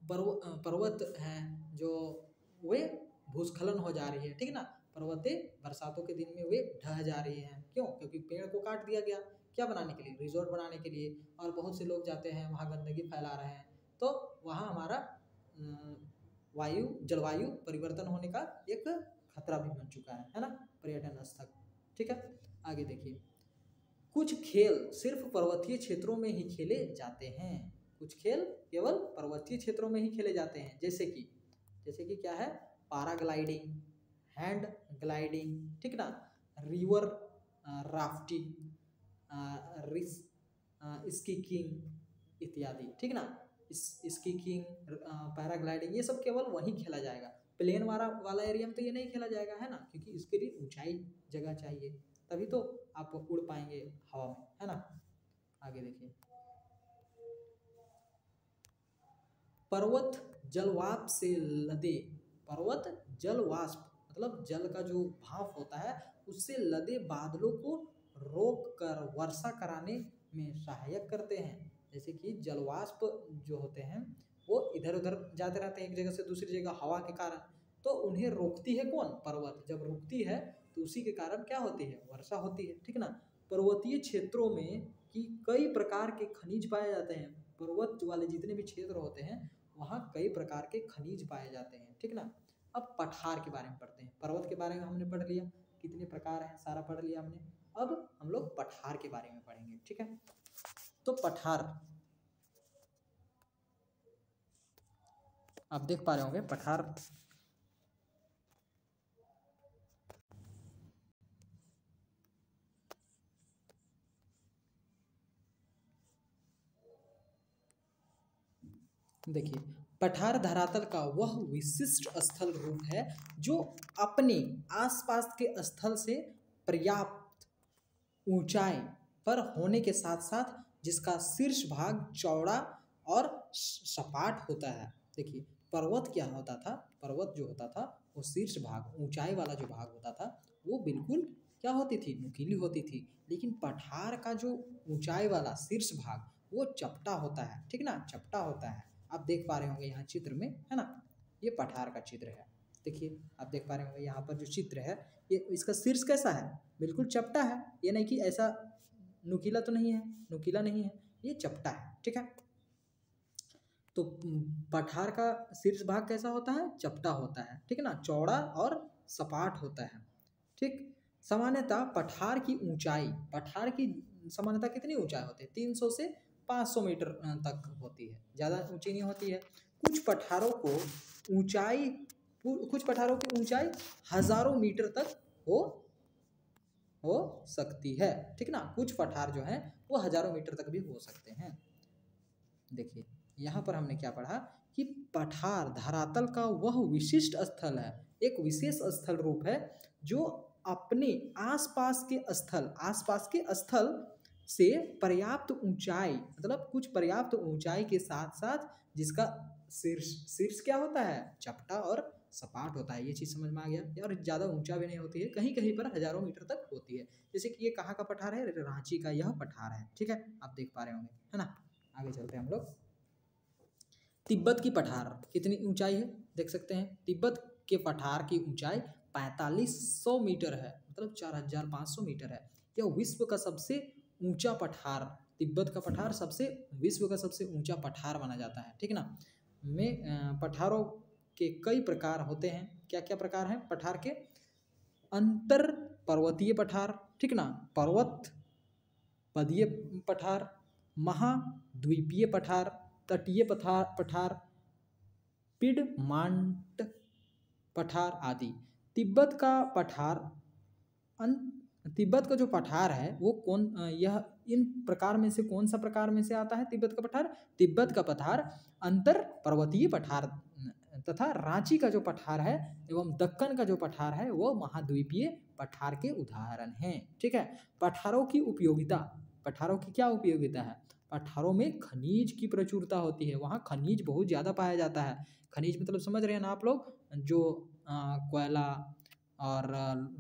पर्वत हैं जो वे भूस्खलन हो जा रही है, ठीक है ना। पर्वतें बरसातों के दिन में वे ढह जा रही हैं, क्यों, क्योंकि पेड़ को काट दिया गया, क्या बनाने के लिए, रिजोर्ट बनाने के लिए, और बहुत से लोग जाते हैं वहाँ गंदगी फैला रहे हैं, तो वहाँ हमारा जलवायु परिवर्तन होने का एक खतरा भी बन चुका है ना, पर्यटन स्थल। ठीक है, आगे देखिए, कुछ खेल सिर्फ पर्वतीय क्षेत्रों में ही खेले जाते हैं। कुछ खेल केवल पर्वतीय क्षेत्रों में ही खेले जाते हैं, जैसे कि क्या है, पैराग्लाइडिंग, हैंड ग्लाइडिंग, ठीक ना, रिवर राफ्टिंग, स्कीइंग इत्यादि, ठीक ना। स्कीइंग, पैराग्लाइडिंग, ये सब केवल वहीं खेला जाएगा। प्लेन वाला एरिया में तो ये नहीं खेला जाएगा, है ना, क्योंकि इसके लिए ऊंचाई जगह चाहिए, तभी तो आप उड़ पाएंगे हवा में, है ना। आगे देखिए, पर्वत जलवाष्प से लदे, पर्वत जलवाष्प मतलब जल का जो भाप होता है उससे लदे बादलों को रोक कर वर्षा कराने में सहायक करते हैं। जैसे कि जलवाष्प जो होते हैं वो इधर उधर जाते रहते हैं एक जगह से दूसरी जगह हवा के कारण, तो उन्हें रोकती है कौन, पर्वत। जब रुकती है तो उसी के कारण क्या होती है, वर्षा होती है, ठीक ना। पर्वतीय क्षेत्रों में कि कई प्रकार के खनिज पाए जाते हैं। पर्वत वाले जितने भी क्षेत्र होते हैं वहाँ कई प्रकार के खनिज पाए जाते हैं, ठीक ना। अब पठार के बारे में पढ़ते हैं। पर्वत के बारे में हमने पढ़ लिया, कितने प्रकार हैं सारा पढ़ लिया हमने। अब हम लोग पठार के बारे में पढ़ेंगे, ठीक है। तो पठार आप देख पा रहे होंगे, पठार देखिए, पठार धरातल का वह विशिष्ट स्थल रूप है जो अपने आसपास के स्थल से पर्याप्त ऊंचाई पर होने के साथ साथ जिसका शीर्ष भाग चौड़ा और सपाट होता है। देखिए, पर्वत क्या होता था, पर्वत जो होता था वो शीर्ष भाग, ऊंचाई वाला जो भाग होता था वो बिल्कुल क्या होती थी, नुकीली होती थी। लेकिन पठार का जो ऊंचाई वाला शीर्ष भाग वो चपटा होता है, ठीक ना, चपटा होता है। आप देख पा रहे होंगे यहाँ चित्र में, है ना, ये पठार का चित्र है। देखिए, आप देख पा रहे होंगे यहाँ पर जो चित्र है ये, इसका शीर्ष कैसा है, बिल्कुल चपटा है। ये नहीं कि ऐसा नुकीला तो नहीं है, नुकीला नहीं है, ये चपटा है, ठीक है। तो पठार का शीर्ष भाग कैसा होता है, चपटा होता है, ठीक है ना, चौड़ा और सपाट होता है, ठीक। सामान्यतः पठार की ऊंचाई, पठार की सामान्यतः कितनी ऊंचाई होती है, 300 से 500 मीटर तक होती है, ज़्यादा ऊंची नहीं होती है। कुछ पठारों की ऊंचाई हजारों मीटर तक हो सकती है, ठीक ना। कुछ पठार जो हैं वो हजारों मीटर तक भी हो सकते हैं। देखिए, यहाँ पर हमने क्या पढ़ा कि पठार धरातल का वह विशिष्ट स्थल है, एक विशेष स्थल रूप है जो अपने आसपास के स्थल से पर्याप्त ऊंचाई, मतलब कुछ पर्याप्त ऊंचाई के साथ साथ जिसका शीर्ष क्या होता है, चपटा और सपाट होता है। ये चीज़ समझ में आ गया। और ज़्यादा ऊंचा भी नहीं होती है, कहीं कहीं पर हजारों मीटर तक होती है। जैसे कि ये कहाँ का पठार है, रांची का यह पठार है, ठीक है, आप देख पा रहे होंगे, है ना। आगे चलते हैं हम लोग। तिब्बत की पठार कितनी ऊंचाई है, देख सकते हैं। तिब्बत के पठार की ऊंचाई 4500 मीटर है, मतलब 4500 मीटर है। यह विश्व का सबसे ऊंचा पठार, तिब्बत का पठार विश्व का सबसे ऊंचा पठार माना जाता है, ठीक ना। में पठारों के कई प्रकार होते हैं। क्या क्या प्रकार हैं पठार के, अंतर पर्वतीय पठार, ठीक ना, पर्वत पदीय पठार, महाद्वीपीय पठार, तटीय पठार, पिडमांट पठार आदि। तिब्बत का जो पठार है वो यह इन प्रकार में से कौन सा प्रकार में से आता है तिब्बत का पठार। तिब्बत का पठार अंतर पर्वतीय पठार तथा रांची का जो पठार है एवं दक्कन का जो पठार है वो महाद्वीपीय पठार के उदाहरण हैं, ठीक है। पठारों की उपयोगिता, पठारों की क्या उपयोगिता है, पठारों में खनिज की प्रचुरता होती है, वहाँ खनिज बहुत ज़्यादा पाया जाता है। खनिज मतलब समझ रहे हैं ना आप लोग, जो कोयला और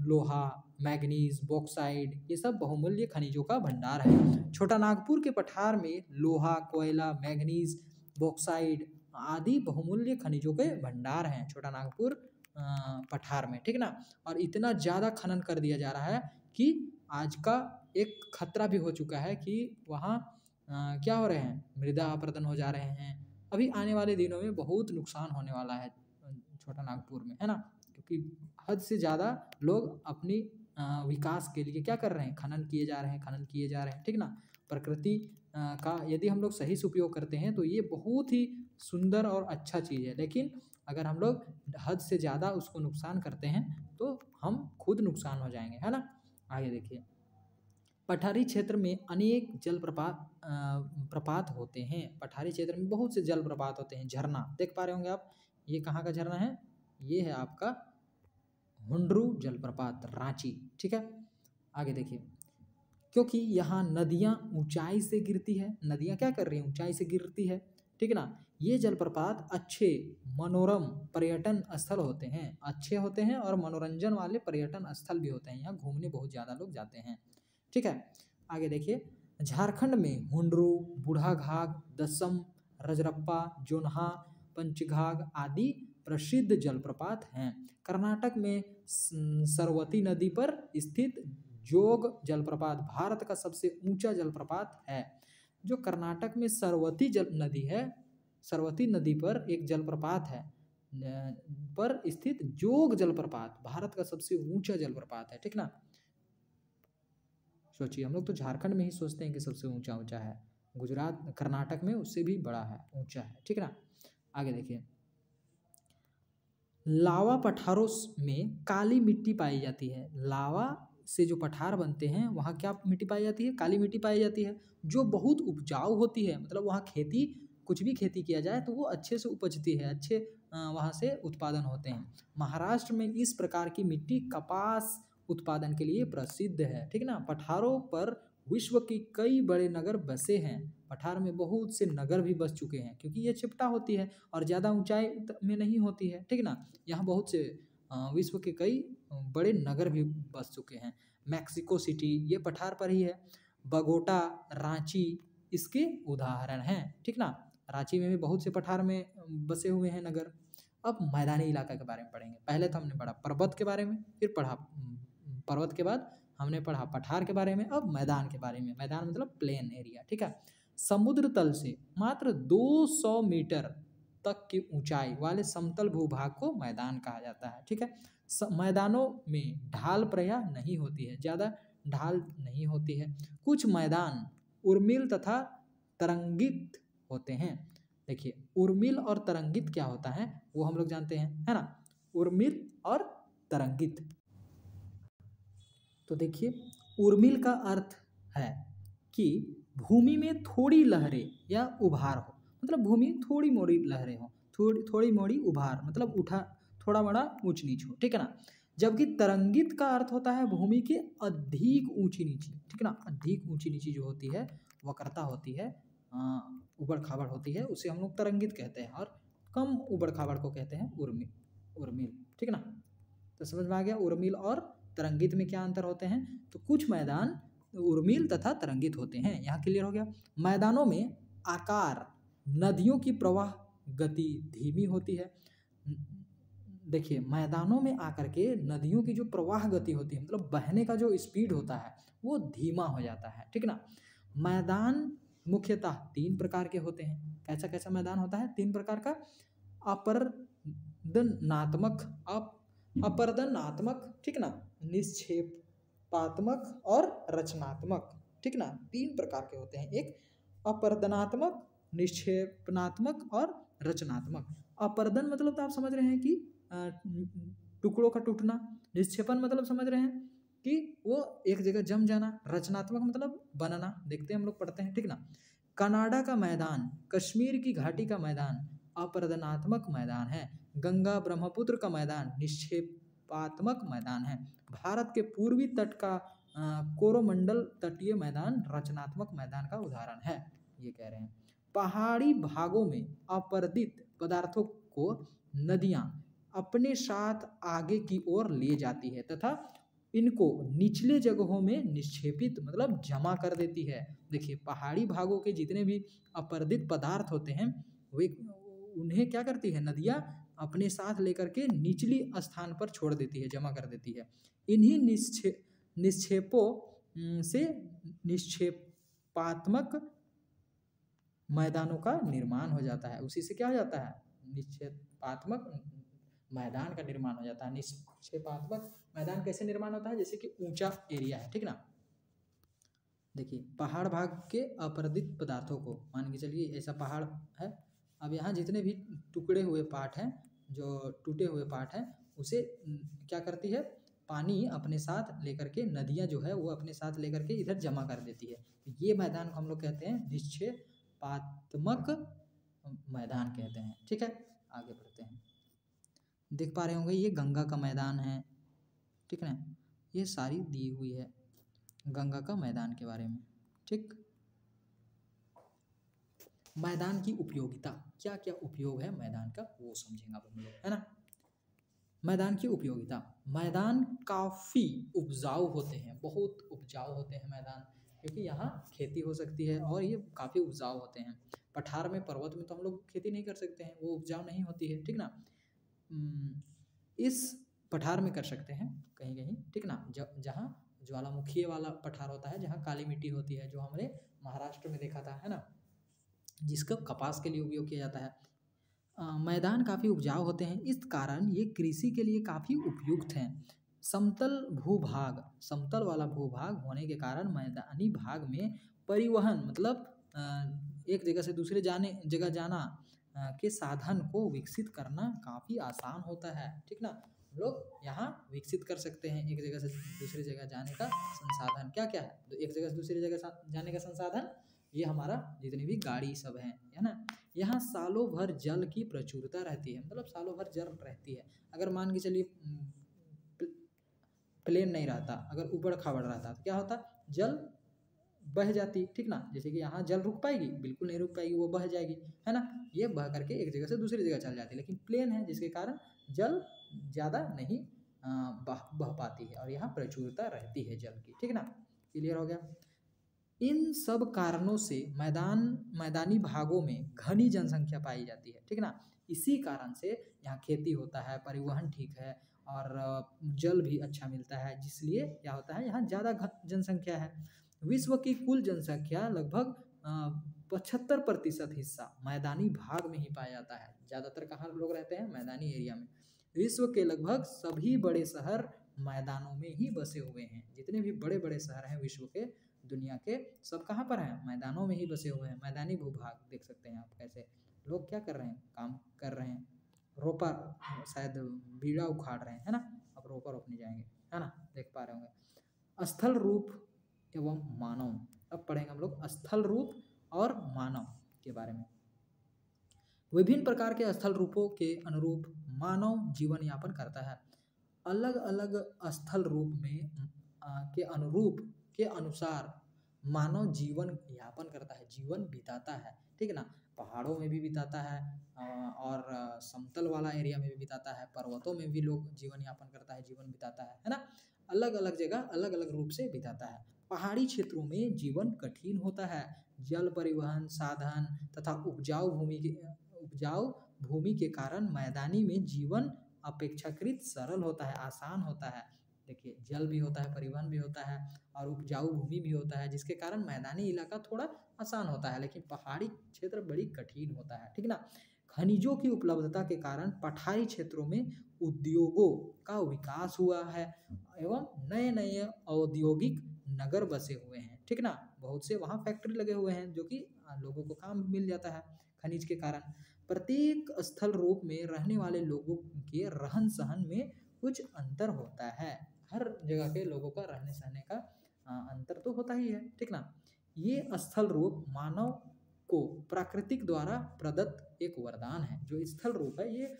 लोहा, मैग्नीज, बॉक्साइड, ये सब बहुमूल्य खनिजों का भंडार है। छोटा नागपुर के पठार में लोहा, कोयला, मैग्नीज, बॉक्साइड आदि बहुमूल्य खनिजों के भंडार हैं छोटा नागपुर पठार में, ठीक ना। और इतना ज़्यादा खनन कर दिया जा रहा है कि आज का एक खतरा भी हो चुका है कि वहाँ क्या हो रहे हैं, मृदा अपरदन हो जा रहे हैं। अभी आने वाले दिनों में बहुत नुकसान होने वाला है छोटा नागपुर में, है ना, कि हद से ज़्यादा लोग अपनी विकास के लिए क्या कर रहे हैं, खनन किए जा रहे हैं, खनन किए जा रहे हैं, ठीक ना। प्रकृति का यदि हम लोग सही से उपयोग करते हैं तो ये बहुत ही सुंदर और अच्छा चीज़ है, लेकिन अगर हम लोग हद से ज़्यादा उसको नुकसान करते हैं तो हम खुद नुकसान हो जाएंगे, है ना। आगे देखिए, पठारी क्षेत्र में अनेक प्रपात होते हैं। पठारी क्षेत्र में बहुत से जलप्रपात होते हैं, झरना देख पा रहे होंगे आप। ये कहाँ का झरना है, ये है आपका हुंड्रू जलप्रपात, रांची, ठीक है। आगे देखिए, क्योंकि यहाँ नदियाँ ऊंचाई से गिरती है, नदियाँ क्या कर रही हैं, ऊंचाई से गिरती है, ठीक है ना। ये जलप्रपात अच्छे मनोरम पर्यटन स्थल होते हैं, अच्छे होते हैं और मनोरंजन वाले पर्यटन स्थल भी होते हैं, यहाँ घूमने बहुत ज़्यादा लोग जाते हैं, ठीक है। आगे देखिए, झारखंड में हुंड्रू, बूढ़ाघाघ, दसम, रजरप्पा, जोन्हा, पंचघाघ आदि प्रसिद्ध जलप्रपात हैं। कर्नाटक में सरस्वती नदी पर स्थित जोग जलप्रपात भारत का सबसे ऊंचा जलप्रपात है। जो कर्नाटक में सरस्वती नदी है, सरस्वती नदी पर एक जलप्रपात है, पर स्थित जोग जलप्रपात भारत का सबसे ऊंचा जलप्रपात है, ठीक ना। सोचिए, हम लोग तो झारखंड में ही सोचते हैं कि सबसे ऊंचा ऊंचा है, गुजरात कर्नाटक में उससे भी बड़ा है, ऊंचा है, ठीक ना। आगे देखिए, लावा पठारों में काली मिट्टी पाई जाती है। लावा से जो पठार बनते हैं वहाँ क्या मिट्टी पाई जाती है, काली मिट्टी पाई जाती है, जो बहुत उपजाऊ होती है। मतलब वहाँ खेती, कुछ भी खेती किया जाए तो वो अच्छे से उपजती है, अच्छे वहाँ से उत्पादन होते हैं। महाराष्ट्र में इस प्रकार की मिट्टी कपास उत्पादन के लिए प्रसिद्ध है, ठीक ना। पठारों पर विश्व की कई बड़े नगर बसे हैं, पठार में बहुत से नगर भी बस चुके हैं, क्योंकि ये चिपटा होती है और ज़्यादा ऊंचाई में नहीं होती है, ठीक ना। यहाँ बहुत से विश्व के कई बड़े नगर भी बस चुके हैं। मैक्सिको सिटी ये पठार पर ही है। बगोटा, रांची इसके उदाहरण हैं, ठीक ना। रांची में भी बहुत से पठार में बसे हुए हैं नगर। अब मैदानी इलाका के बारे में पढ़ेंगे। पहले तो हमने पढ़ा पर्वत के बारे में, फिर पढ़ा पर्वत के बाद हमने पढ़ा पठार के बारे में, अब मैदान के बारे में। मैदान मतलब प्लेन एरिया, ठीक है। समुद्र तल से मात्र 200 मीटर तक की ऊंचाई वाले समतल भूभाग को मैदान कहा जाता है, ठीक है। मैदानों में ढाल प्रायः नहीं होती है, ज़्यादा ढाल नहीं होती है। कुछ मैदान उर्मिल तथा तरंगित होते हैं। देखिए, उर्मिल और तरंगित क्या होता है वो हम लोग जानते हैं, है ना। उर्मिल और तरंगित, तो देखिए, उर्मिल का अर्थ है कि भूमि में थोड़ी लहरें या उभार हो, मतलब भूमि थोड़ी मोड़ी लहरें हो, थोड़ी मोड़ी उभार, मतलब उठा थोड़ा बड़ा ऊंच नीच हो, ठीक है ना। जबकि तरंगित का अर्थ होता है भूमि के अधिक ऊंची नीची, ठीक है ना। अधिक ऊंची नीची जो होती है, वक्रता होती है, उबड़ खाबड़ होती है, उसे हम लोग तरंगित कहते हैं, और कम उबड़ खाबड़ को कहते हैं उर्मिल, उर्मिल, ठीक है ना। तो समझ में आ गया उर्मिल और तरंगित में क्या अंतर होते हैं। तो कुछ मैदान उर्मिल तथा तरंगित होते हैं, यहाँ क्लियर हो गया। मैदानों में आकार, नदियों की प्रवाह गति धीमी होती है। देखिए, मैदानों में आकर के नदियों की जो प्रवाह गति होती है, मतलब बहने का जो स्पीड होता है वो धीमा हो जाता है, ठीक ना। मैदान मुख्यतः 3 प्रकार के होते हैं। कैसा कैसा मैदान होता है, 3 प्रकार का। अपरदनात्मक, ठीक ना, निक्षेपात्मक और रचनात्मक, ठीक ना। 3 प्रकार के होते हैं, एक अपरदनात्मक, निक्षेपनात्मक और रचनात्मक। अपरदन मतलब तो आप समझ रहे हैं कि टुकड़ों का टूटना। निक्षेपण मतलब समझ रहे हैं कि वो एक जगह जम जाना। रचनात्मक मतलब बनना, देखते हैं हम लोग, पढ़ते हैं, ठीक ना। कनाडा का मैदान, कश्मीर की घाटी का मैदान अपरदनात्मक मैदान है। गंगा ब्रह्मपुत्र का मैदान निक्षेपात्मक मैदान है। भारत के पूर्वी तट का कोरोमंडल तटीय मैदान रचनात्मक मैदान का उदाहरण है, ये कह रहे हैं। पहाड़ी भागों में अपरदित पदार्थों को नदियाँ अपने साथ आगे की ओर ले जाती है तथा इनको निचले जगहों में निक्षेपित मतलब जमा कर देती है। देखिए, पहाड़ी भागों के जितने भी अपरदित पदार्थ होते हैं वे उन्हें क्या करती है, नदियाँ अपने साथ लेकर के निचली स्थान पर छोड़ देती है, जमा कर देती है। इन्हीं निक्षेपों से निक्षेपात्मक मैदानों का निर्माण हो जाता है। उसी से क्या हो जाता है, निक्षेपात्मक मैदान का निर्माण हो जाता है। निक्षेपात्मक मैदान कैसे निर्माण होता है, जैसे कि ऊंचा एरिया है, ठीक ना। देखिए पहाड़ भाग के अपरदित पदार्थों को, मान के चलिए ऐसा पहाड़ है, अब यहाँ जितने भी टुकड़े हुए पार्ट हैं, जो टूटे हुए पार्ट हैं, उसे क्या करती है, पानी अपने साथ लेकर के, नदियाँ जो है वो अपने साथ लेकर के इधर जमा कर देती है। तो ये मैदान को हम लोग कहते हैं निक्षेपात्मक मैदान कहते हैं, ठीक है। आगे बढ़ते हैं। देख पा रहे होंगे ये गंगा का मैदान है, ठीक है ना, ये सारी दी हुई है गंगा का मैदान के बारे में, ठीक। मैदान की उपयोगिता, क्या क्या उपयोग है मैदान का वो समझेंगे आप लोग, है ना। मैदान की उपयोगिता, मैदान काफ़ी उपजाऊ होते हैं, बहुत उपजाऊ होते हैं मैदान, क्योंकि यहाँ खेती हो सकती है और ये काफ़ी उपजाऊ होते हैं। पठार में, पर्वत में तो हम लोग खेती नहीं कर सकते हैं, वो उपजाऊ नहीं होती है, ठीक ना। इस पठार में कर सकते हैं कहीं कहीं, ठीक ना, जहाँ ज्वालामुखी वाला पठार होता है, जहाँ काली मिट्टी होती है, जो हमने महाराष्ट्र में देखा था, है ना, जिसका कपास के लिए उपयोग किया जाता है। मैदान काफ़ी उपजाऊ होते हैं, इस कारण ये कृषि के लिए काफ़ी उपयुक्त हैं। समतल भूभाग, समतल वाला भूभाग होने के कारण मैदानी भाग में परिवहन, मतलब एक जगह से दूसरे जगह जाना के साधन को विकसित करना काफ़ी आसान होता है, ठीक ना। हम लोग यहाँ विकसित कर सकते हैं एक जगह से दूसरी जगह जाने का संसाधन, क्या क्या है, तो एक जगह से दूसरी जगह जाने का संसाधन, ये हमारा जितनी भी गाड़ी सब हैं, है ना। यहाँ सालों भर जल की प्रचुरता रहती है, मतलब सालों भर जल रहती है। अगर मान के चलिए प्लेन नहीं रहता, अगर ऊबड़ खाबड़ रहता तो क्या होता, जल बह जाती, ठीक ना। जैसे कि यहाँ जल रुक पाएगी, बिल्कुल नहीं रुक पाएगी, वो बह जाएगी, है ना। ये बह करके एक जगह से दूसरी जगह चल जाती है, लेकिन प्लेन है जिसके कारण जल ज़्यादा नहीं बह पाती है, और यहाँ प्रचुरता रहती है जल की, ठीक ना। क्लियर हो गया। इन सब कारणों से मैदानी भागों में घनी जनसंख्या पाई जाती है, ठीक ना। इसी कारण से यहाँ खेती होता है, परिवहन ठीक है, और जल भी अच्छा मिलता है, जिसलिए क्या होता है, यहाँ ज़्यादा जनसंख्या है। विश्व की कुल जनसंख्या लगभग 75% हिस्सा मैदानी भाग में ही पाया जाता है। ज़्यादातर कहाँ लोग रहते हैं, मैदानी एरिया में। विश्व के लगभग सभी बड़े शहर मैदानों में ही बसे हुए हैं। जितने भी बड़े बड़े शहर हैं विश्व के, दुनिया के, सब कहाँ पर हैं, मैदानों में ही बसे हुए हैं। मैदानी भूभाग देख सकते हैं आप, कैसे लोग क्या कर रहे हैं, काम कर रहे हैं, रोपा, शायद बीड़ा उखाड़ रहे हैं, है ना, अब रोपा रोपने जाएंगे, है ना, देख पा रहे होंगे। स्थल रूप एवं मानव, अब पढ़ेंगे हम लोग स्थल रूप और मानव के बारे में। विभिन्न प्रकार के स्थल रूपों के अनुरूप मानव जीवन यापन करता है। अलग अलग स्थल रूप में के अनुरूप के अनुसार मानव जीवन यापन करता है, जीवन बिताता है, ठीक है ना। पहाड़ों में भी बिताता है, और समतल वाला एरिया में भी बिताता है, पर्वतों में भी लोग जीवन यापन करता है, जीवन बिताता है ना। अलग अलग जगह अलग अलग रूप से बिताता है। पहाड़ी क्षेत्रों में जीवन कठिन होता है, जल परिवहन साधन तथा उपजाऊ भूमि के कारण मैदानी में जीवन अपेक्षाकृत सरल होता है, आसान होता है। देखिए जल भी होता है, परिवहन भी होता है, और उपजाऊ भूमि भी होता है, जिसके कारण मैदानी इलाका थोड़ा आसान होता है, लेकिन पहाड़ी क्षेत्र बड़ी कठिन होता है, ठीक ना। खनिजों की उपलब्धता के कारण पठारी क्षेत्रों में उद्योगों का विकास हुआ है, एवं नए नए औद्योगिक नगर बसे हुए हैं, ठीक ना। बहुत से वहाँ फैक्ट्री लगे हुए हैं, जो कि लोगों को काम मिल जाता है खनिज के कारण। प्रत्येक स्थल रूप में रहने वाले लोगों के रहन सहन में कुछ अंतर होता है। हर जगह के लोगों का रहने सहने का अंतर तो होता ही है, ठीक ना। ये स्थल रूप मानव को प्राकृतिक द्वारा प्रदत्त एक वरदान है। जो स्थल रूप है ये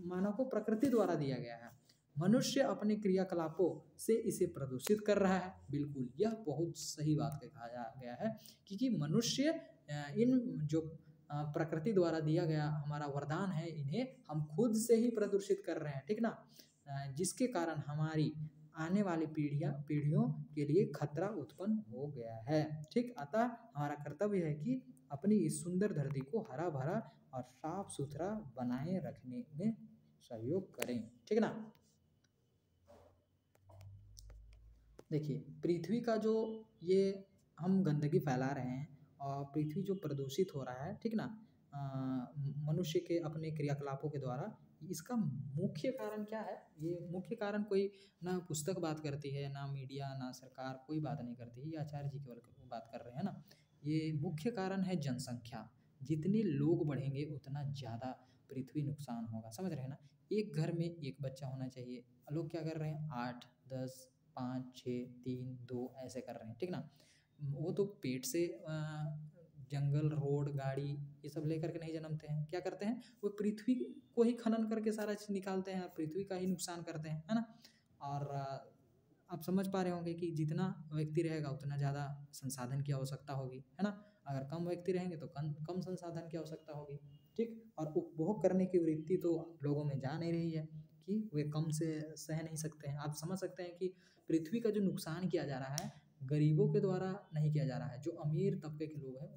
मानव को प्रकृति द्वारा दिया गया है। मनुष्य अपने क्रियाकलापों से इसे प्रदूषित कर रहा है, बिल्कुल यह बहुत सही बात कहा गया है, क्योंकि मनुष्य इन जो प्रकृति द्वारा दिया गया हमारा वरदान है, इन्हें हम खुद से ही प्रदूषित कर रहे हैं, ठीक ना। जिसके कारण हमारी आने वाली पीढ़ियों के लिए खतरा उत्पन्न हो गया है, ठीक। अतः हमारा कर्तव्य है कि अपनी इस सुंदर धरती को हरा भरा और साफ सुथरा बनाए रखने में सहयोग करें, ठीक ना। देखिए पृथ्वी का जो ये हम गंदगी फैला रहे हैं, और पृथ्वी जो प्रदूषित हो रहा है, ठीक ना, मनुष्य के अपने क्रियाकलापों के द्वारा इसका मुख्य कारण क्या है? ये मुख्य कारण कोई ना पुस्तक बात करती है, ना मीडिया, ना सरकार, कोई बात नहीं करती है, ये आचार्य जी केवल बात कर रहे हैं ना। ये मुख्य कारण है जनसंख्या। जितने लोग बढ़ेंगे उतना ज़्यादा पृथ्वी नुकसान होगा, समझ रहे हैं ना। एक घर में एक बच्चा होना चाहिए, लोग क्या कर रहे हैं 8, 10, 5, 6, 3, 2 ऐसे कर रहे हैं, ठीक ना। वो तो पेट से जंगल, रोड, गाड़ी ये सब लेकर के नहीं जन्मते हैं, क्या करते हैं वो पृथ्वी को ही खनन करके सारा चीज़ निकालते हैं, पृथ्वी का ही नुकसान करते हैं, है ना। और आप समझ पा रहे होंगे कि जितना व्यक्ति रहेगा उतना ज़्यादा संसाधन की आवश्यकता होगी, है ना। अगर कम व्यक्ति रहेंगे तो कम कम संसाधन की आवश्यकता होगी, ठीक। और उपभोग करने की वृत्ति तो लोगों में जा नहीं रही है कि वे कम से सह नहीं सकते हैं। आप समझ सकते हैं कि पृथ्वी का जो नुकसान किया जा रहा है गरीबों के द्वारा नहीं किया जा रहा है, जो अमीर तबके के लोग हैं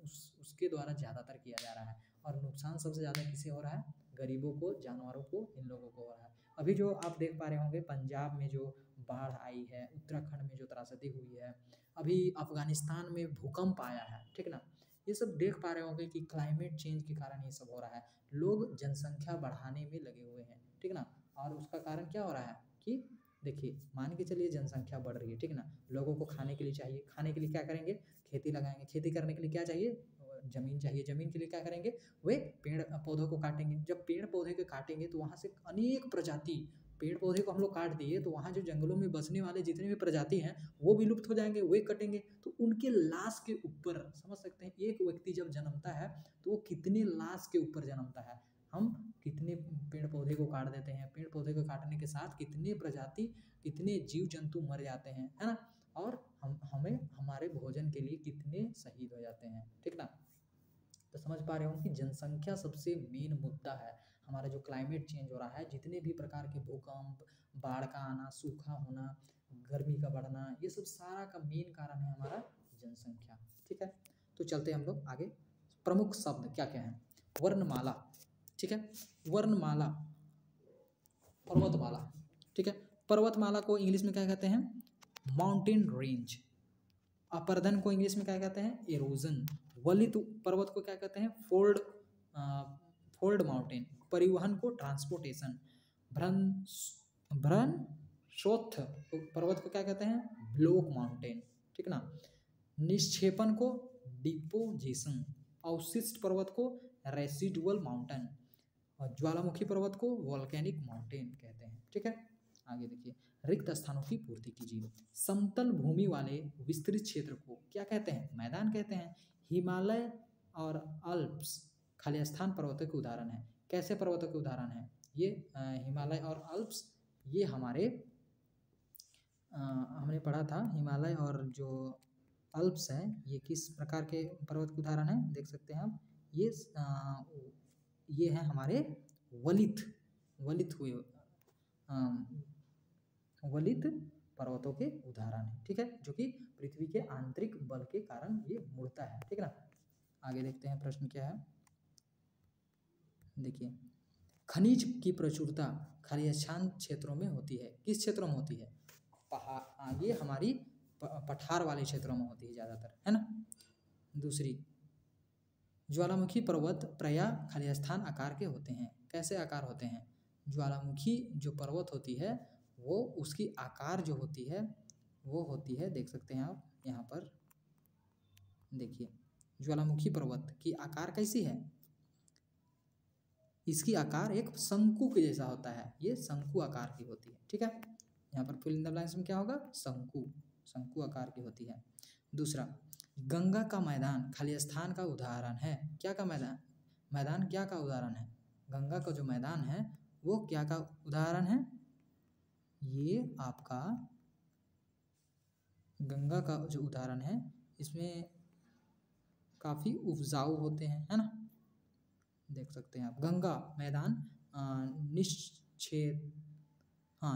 उसके द्वारा ज़्यादातर किया जा रहा है। और नुकसान सबसे ज़्यादा किसे हो रहा है? गरीबों को, जानवरों को, इन लोगों को हो रहा है। अभी जो आप देख पा रहे होंगे पंजाब में जो बाढ़ आई है, उत्तराखंड में जो त्रासदी हुई है, अभी अफगानिस्तान में भूकंप आया है, ठीक ना। ये सब देख पा रहे होंगे कि क्लाइमेट चेंज के कारण ये सब हो रहा है। लोग जनसंख्या बढ़ाने में लगे हुए हैं, ठीक ना। और उसका कारण क्या हो रहा है कि देखिए मान के चलिए जनसंख्या बढ़ रही है, ठीक ना। लोगों को खाने के लिए चाहिए, खाने के लिए क्या करेंगे? खेती लगाएंगे, खेती करने के लिए क्या चाहिए? जमीन चाहिए, जमीन के लिए क्या करेंगे? वे पेड़ पौधों को काटेंगे। जब पेड़ पौधे को काटेंगे तो वहाँ से अनेक प्रजाति, पेड़ पौधे को हम लोग काट दिए तो वहाँ जो जंगलों में बसने वाले जितने भी प्रजाति हैं वो भी लुप्त हो जाएंगे, वे कटेंगे तो उनके लाश के ऊपर, समझ सकते हैं एक व्यक्ति जब जन्मता है तो वो कितने लाश के ऊपर जन्मता है। हम कितने पेड़ पौधे को काट देते हैं, पेड़ पौधे को काटने के साथ कितने प्रजाति, कितने जीव जंतु मर जाते हैं, है ना। और हमें हमारे भोजन के लिए कितने शहीद हो जाते हैं, ठीक ना। तो समझ पा रहे हो कि जनसंख्या सबसे मेन मुद्दा है। हमारा जो क्लाइमेट चेंज हो रहा है, जितने भी प्रकार के भूकंप, बाढ़ का आना, सूखा होना, गर्मी का बढ़ना, ये सब सारा का मेन कारण है हमारा जनसंख्या, ठीक है। तो चलते हैं हम लोग आगे। प्रमुख शब्द क्या क्या हैं? वर्णमाला, ठीक है। वर्णमाला, पर्वतमाला, ठीक है। पर्वतमाला को इंग्लिश में क्या कहते हैं? Mountain range. अपर्दन को इंग्लिश में क्या कहते हैं? एरोजन। वलित पर्वत को क्या कहते हैं? Fold mountain. परिवहन को ट्रांसपोर्टेशन। भ्रंशोत्थ पर्वत को क्या कहते हैं? ब्लॉक माउंटेन, ठीक ना। निक्षेपण को डिपोजिशन। अवशिष्ट पर्वत को रेसिडुअल माउंटेन। और ज्वालामुखी पर्वत को वॉल्केनिक माउंटेन कहते हैं, ठीक है। आगे देखिए, रिक्त स्थानों की पूर्ति कीजिए। समतल भूमि वाले विस्तृत क्षेत्र को क्या कहते हैं? मैदान कहते हैं। हिमालय और अल्प्स खाली स्थान पर्वतों के उदाहरण हैं। कैसे पर्वतों के उदाहरण हैं ये? हिमालय और अल्प्स ये हमारे हमने पढ़ा था, हिमालय और जो अल्प्स हैं ये किस प्रकार के पर्वत के उदाहरण हैं? देख सकते हैं आप, ये है हमारे वलित हुए वलित पर्वतों के उदाहरण है, ठीक है, जो कि पृथ्वी के आंतरिक बल के कारण ये मुड़ता है, ठीक ना। आगे देखते हैं प्रश्न क्या है। देखिए, खनिज की प्रचुरता खालिस्तान क्षेत्रों में होती है। किस क्षेत्रों में होती है? पहाड़, ये हमारी पठार वाले क्षेत्रों में होती है ज़्यादातर, है ना। दूसरी, ज्वालामुखी पर्वत प्रायः खालिस्तान आकार के होते हैं। कैसे आकार होते हैं? ज्वालामुखी जो पर्वत होती है वो उसकी आकार जो होती है वो होती है, देख सकते हैं आप यहाँ पर, देखिए ज्वालामुखी पर्वत की आकार कैसी है? इसकी आकार एक शंकु के जैसा होता है, ये शंकु आकार की होती है, ठीक है। यहाँ पर फिल इन द ब्लैंक्स में क्या होगा? शंकु आकार की होती है। दूसरा, गंगा का मैदान खालिस्तान का उदाहरण है। क्या का मैदान? मैदान क्या का उदाहरण है? गंगा का जो मैदान है वो क्या का उदाहरण है? ये आपका गंगा का जो उदाहरण है, इसमें काफ़ी उपजाऊ होते हैं, है ना। देख सकते हैं आप, गंगा मैदान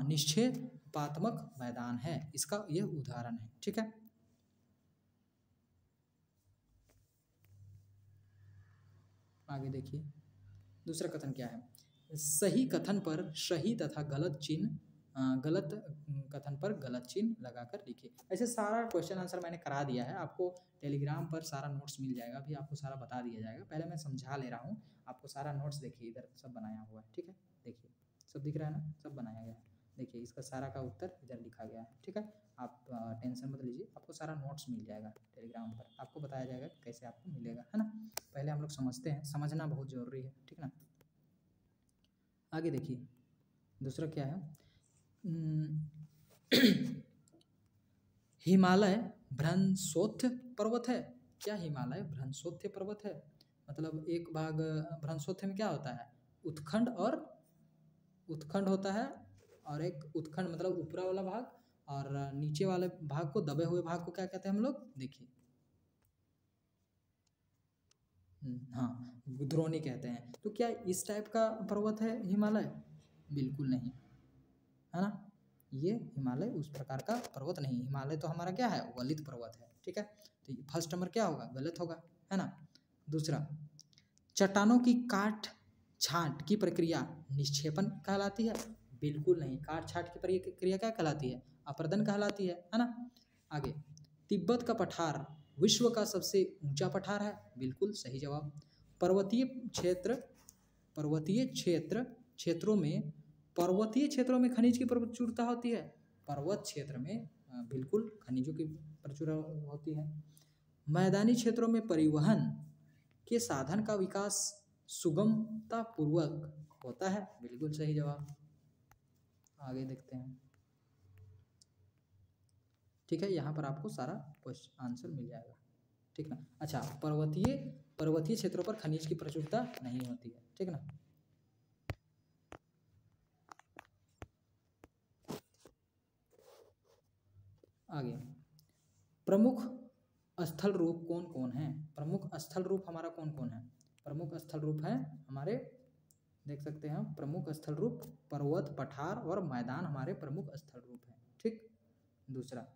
निक्षेपात्मक मैदान है, इसका यह उदाहरण है, ठीक है। आगे देखिए, दूसरा कथन क्या है? सही कथन पर सही तथा गलत कथन पर गलत चिन्ह लगाकर लिखिए। ऐसे सारा क्वेश्चन आंसर मैंने करा दिया है, आपको टेलीग्राम पर सारा नोट्स मिल जाएगा, अभी आपको सारा बता दिया जाएगा। पहले मैं समझा ले रहा हूँ, आपको सारा नोट्स देखिए इधर सब बनाया हुआ है, ठीक है। देखिए सब दिख रहा है ना, सब बनाया गया है। देखिए इसका सारा का उत्तर इधर लिखा गया है, ठीक है। आप टेंशन मत लीजिए, आपको सारा नोट्स मिल जाएगा टेलीग्राम पर, आपको बताया जाएगा कैसे आपको मिलेगा, है ना। पहले हम लोग समझते हैं, समझना बहुत ज़रूरी है, ठीक ना। आगे देखिए दूसरा क्या है, हिमालय भ्रंशोत्थ पर्वत है। क्या हिमालय भ्रंशोत्थ पर्वत है? मतलब एक भाग भ्रंशोत्थ में क्या होता है, उत्खंड होता है, और एक उत्खंड मतलब ऊपरा वाला भाग, और नीचे वाले भाग को, दबे हुए भाग को क्या कहते हैं हम लोग, देखिए हाँ द्रोणी कहते हैं। तो क्या इस टाइप का पर्वत है हिमालय? बिल्कुल नहीं, है ना। ये हिमालय उस प्रकार का पर्वत नहीं। हिमालय तो हमारा क्या है, वलित पर्वत है, ठीक है। तो फर्स्ट नंबर क्या होगा, गलत होगा, है ना। दूसरा, चट्टानों की काट छांट की प्रक्रिया निक्षेपण कहलाती है? बिल्कुल नहीं, काट छांट की प्रक्रिया क्या कहलाती है, अपरदन कहलाती है ना। आगे, तिब्बत का पठार विश्व का सबसे ऊंचा पठार है? बिल्कुल सही जवाब। पर्वतीय क्षेत्रों में खनिज की प्रचुरता होती है? पर्वत क्षेत्र में बिल्कुल खनिजों की प्रचुरता होती है। मैदानी क्षेत्रों में परिवहन के साधन का विकास सुगमता पूर्वक होता है? बिल्कुल सही जवाब। आगे देखते हैं, ठीक है। यहाँ पर आपको सारा क्वेश्चन आंसर मिल जाएगा, ठीक ना। अच्छा, पर्वतीय क्षेत्रों पर खनिज की प्रचुरता नहीं होती है, ठीक ना। आगे, प्रमुख स्थल रूप कौन कौन है? प्रमुख स्थल रूप हमारा कौन कौन है? प्रमुख स्थल रूप है हमारे, देख सकते हैं हम, प्रमुख स्थल रूप पर्वत, पठार और मैदान हमारे प्रमुख स्थल रूप हैं, ठीक। दूसरा,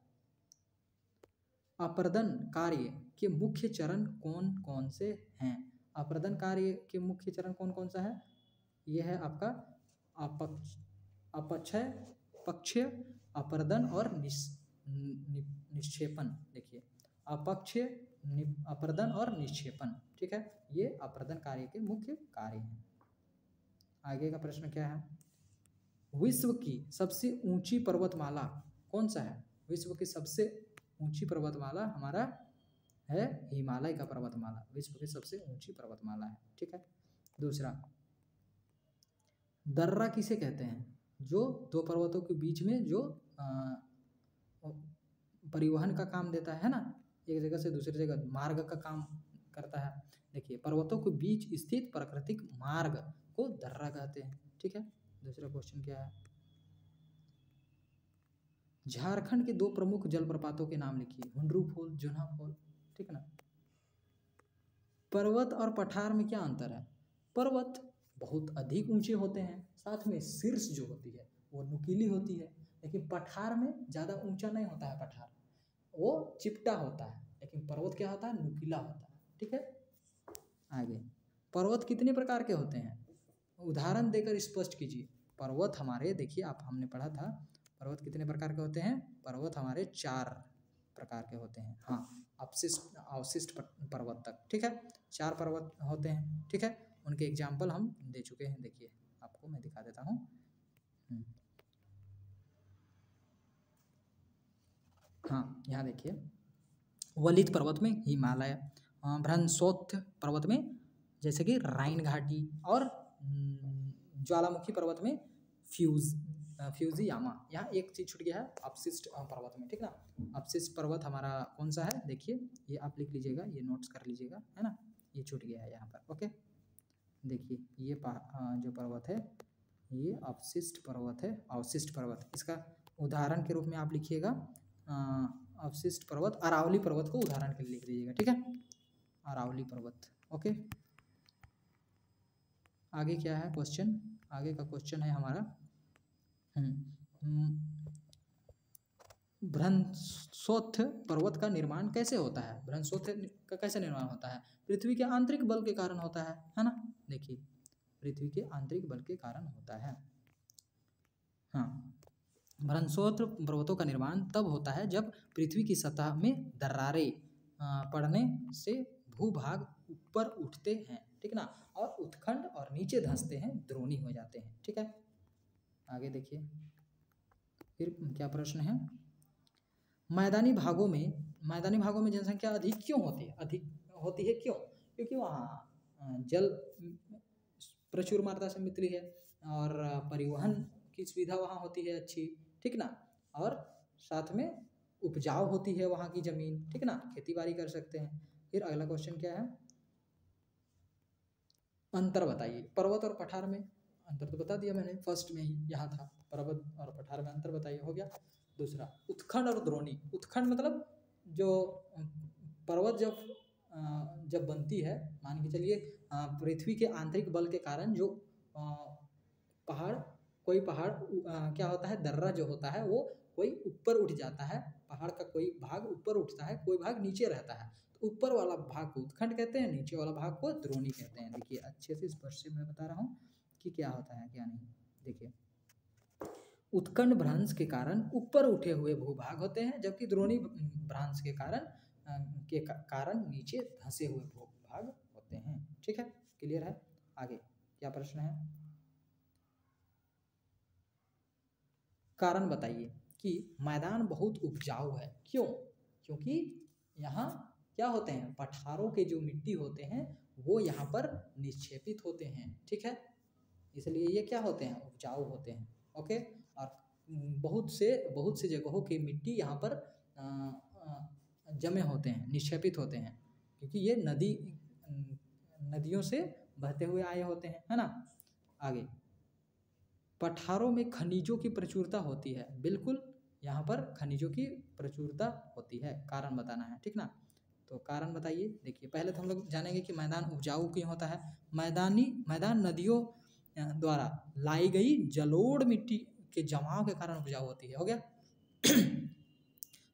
अपरदन कार्य के मुख्य चरण कौन कौन से हैं? अपरदन कार्य के मुख्य चरण कौन कौन सा है? यह है आपका अपक्षय, पक्षीय, अपरदन और निक्षेपण। देखिए, अपक्षय, अपरदन और निक्षेपण, ठीक है। ये अपरदन कार्य के मुख्य कार्य हैं। आगे का प्रश्न क्या है, विश्व की सबसे ऊंची पर्वतमाला कौन सा है? विश्व की सबसे ऊंची पर्वतमाला हमारा है हिमालय का पर्वतमाला, विश्व की सबसे ऊंची पर्वतमाला है, ठीक है। दूसरा, दर्रा किसे कहते हैं? जो दो पर्वतों के बीच में जो परिवहन का काम देता है ना, एक जगह से दूसरी जगह मार्ग का काम करता है। देखिए, पर्वतों के बीच स्थित प्राकृतिक मार्ग को दर्रा कहते हैं, ठीक है। दूसरा क्वेश्चन क्या है, झारखंड के दो प्रमुख जलप्रपातों के नाम लिखिए। हुंडरू फॉल, जोन्हा फॉल, ठीक ना। पर्वत और पठार में क्या अंतर है? पर्वत बहुत अधिक ऊंचे होते हैं, साथ में शीर्ष जो होती है वो नुकीली होती है, लेकिन पठार में ज़्यादा ऊंचा नहीं होता है, पठार वो चिपटा होता है, लेकिन पर्वत क्या होता है, नुकीला होता है, ठीक है। आगे, पर्वत कितने प्रकार के होते हैं? उदाहरण देकर स्पष्ट कीजिए। पर्वत हमारे, देखिए आप, हमने पढ़ा था पर्वत कितने प्रकार के होते हैं। पर्वत हमारे 4 प्रकार के होते हैं, हाँ, अवशिष्ट पर्वत तक, ठीक है। 4 पर्वत होते हैं, ठीक है। उनके एग्जाम्पल हम दे चुके हैं, देखिए आपको मैं दिखा देता हूँ। हाँ, यहाँ देखिए, वलित पर्वत में हिमालय, भ्रंशोत्थ पर्वत में जैसे कि राइन घाटी, और ज्वालामुखी पर्वत में फ्यूजियामा। यहाँ एक चीज़ छूट गया है, अपशिष्ट पर्वत में, ठीक ना। अपशिष्ट पर्वत हमारा कौन सा है, देखिए ये आप लिख लीजिएगा, ये नोट्स कर लीजिएगा, है ना। ये छूट गया है यहाँ पर, ओके। देखिए ये जो पर्वत है ये अपशिष्ट पर्वत है, अवशिष्ट पर्वत। इसका उदाहरण के रूप में आप लिखिएगा अवशिष्ट पर्वत, अरावली पर्वत को उदाहरण के लिए लिख लीजिएगा, ठीक है, अरावली पर्वत, ओके। आगे क्या है क्वेश्चन, आगे का क्वेश्चन है हमारा, भ्रंशोत्थ पर्वत का निर्माण कैसे होता है? भ्रंशोत्थ का कैसे निर्माण होता है? पृथ्वी के आंतरिक बल के कारण होता है ना। देखिए, पृथ्वी के आंतरिक बल के कारण होता है, हाँ। भ्रंशोत्थ पर्वतों का निर्माण तब होता है जब पृथ्वी की सतह में दरारें पड़ने से भूभाग ऊपर उठते हैं, ठीक ना, और उत्खंड और नीचे धंसते हैं, द्रोणी हो जाते हैं, ठीक है। आगे देखिए फिर क्या प्रश्न है। मैदानी भागों में जनसंख्या अधिक क्यों होती है? अधिक होती है क्यों? क्योंकि वहाँ जल प्रचुर मात्रा से मिलती है और परिवहन की सुविधा वहाँ होती है अच्छी, ठीक ना, और साथ में उपजाऊ होती है वहाँ की ज़मीन, ठीक ना, खेती बाड़ी कर सकते हैं। फिर अगला क्वेश्चन क्या है, अंतर बताइए। पर्वत और पठार में अंतर तो बता दिया मैंने, फर्स्ट में ही यहाँ था, पर्वत और पठार में अंतर बताइए, हो गया। दूसरा, उत्खंड और द्रोणी। उत्खंड मतलब जो पर्वत जब बनती है, मान के चलिए पृथ्वी के आंतरिक बल के कारण जो पहाड़ क्या होता है, दर्रा जो होता है वो कोई ऊपर उठ जाता है, पहाड़ का कोई भाग ऊपर उठता है, कोई भाग नीचे रहता है, तो ऊपर वाला भाग को उत्खंड कहते हैं, नीचे वाला भाग को द्रोणी कहते हैं। देखिए अच्छे से स्पष्ट से मैं बता रहा हूँ कि क्या होता है क्या नहीं। देखिए उत्खंड भ्रंश के कारण ऊपर उठे हुए भूभाग होते हैं, जबकि द्रोणी भ्रंश के कारण नीचे धंसे हुए भूभाग होते हैं। ठीक है, क्लियर है। आगे क्या प्रश्न है, कारण बताइए कि मैदान बहुत उपजाऊ है, क्यों? क्योंकि यहाँ क्या होते हैं, पठारों के जो मिट्टी होते हैं वो यहाँ पर निक्षेपित होते हैं, ठीक है, इसलिए ये क्या होते हैं, उपजाऊ होते हैं। ओके, और बहुत से जगहों की मिट्टी यहाँ पर जमे होते हैं, निक्षेपित होते हैं, क्योंकि ये नदियों से बहते हुए आए होते हैं, है ना। आगे, पठारों में खनिजों की प्रचुरता होती है, बिल्कुल यहाँ पर खनिजों की प्रचुरता होती है, कारण बताना है, ठीक ना। तो कारण बताइए। देखिए पहले तो हम लोग जानेंगे कि मैदान उपजाऊ क्यों होता है। मैदान नदियों द्वारा लाई गई जलोढ़ मिट्टी के जमाव के कारण उपजाऊ होती है, हो गया।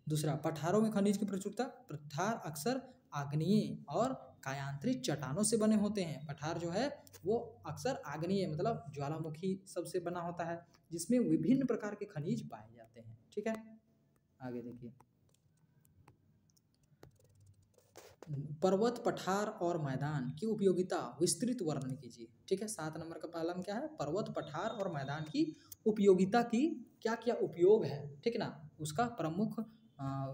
दूसरा, पठारों में खनिज की प्रचुरता। पठार अक्सर आग्नेय और कायांतरित चट्टानों से बने होते हैं। पठार जो है वो अक्सर आग्नेय मतलब ज्वालामुखी सबसे बना होता है, जिसमें विभिन्न प्रकार के खनिज पाए जाते हैं, ठीक है। आगे देखिए, पर्वत, पठार और मैदान की उपयोगिता विस्तृत वर्णन कीजिए, ठीक है। 7 नंबर का पहला में क्या है, पर्वत, पठार और मैदान की उपयोगिता की क्या क्या उपयोग है, ठीक ना, उसका प्रमुख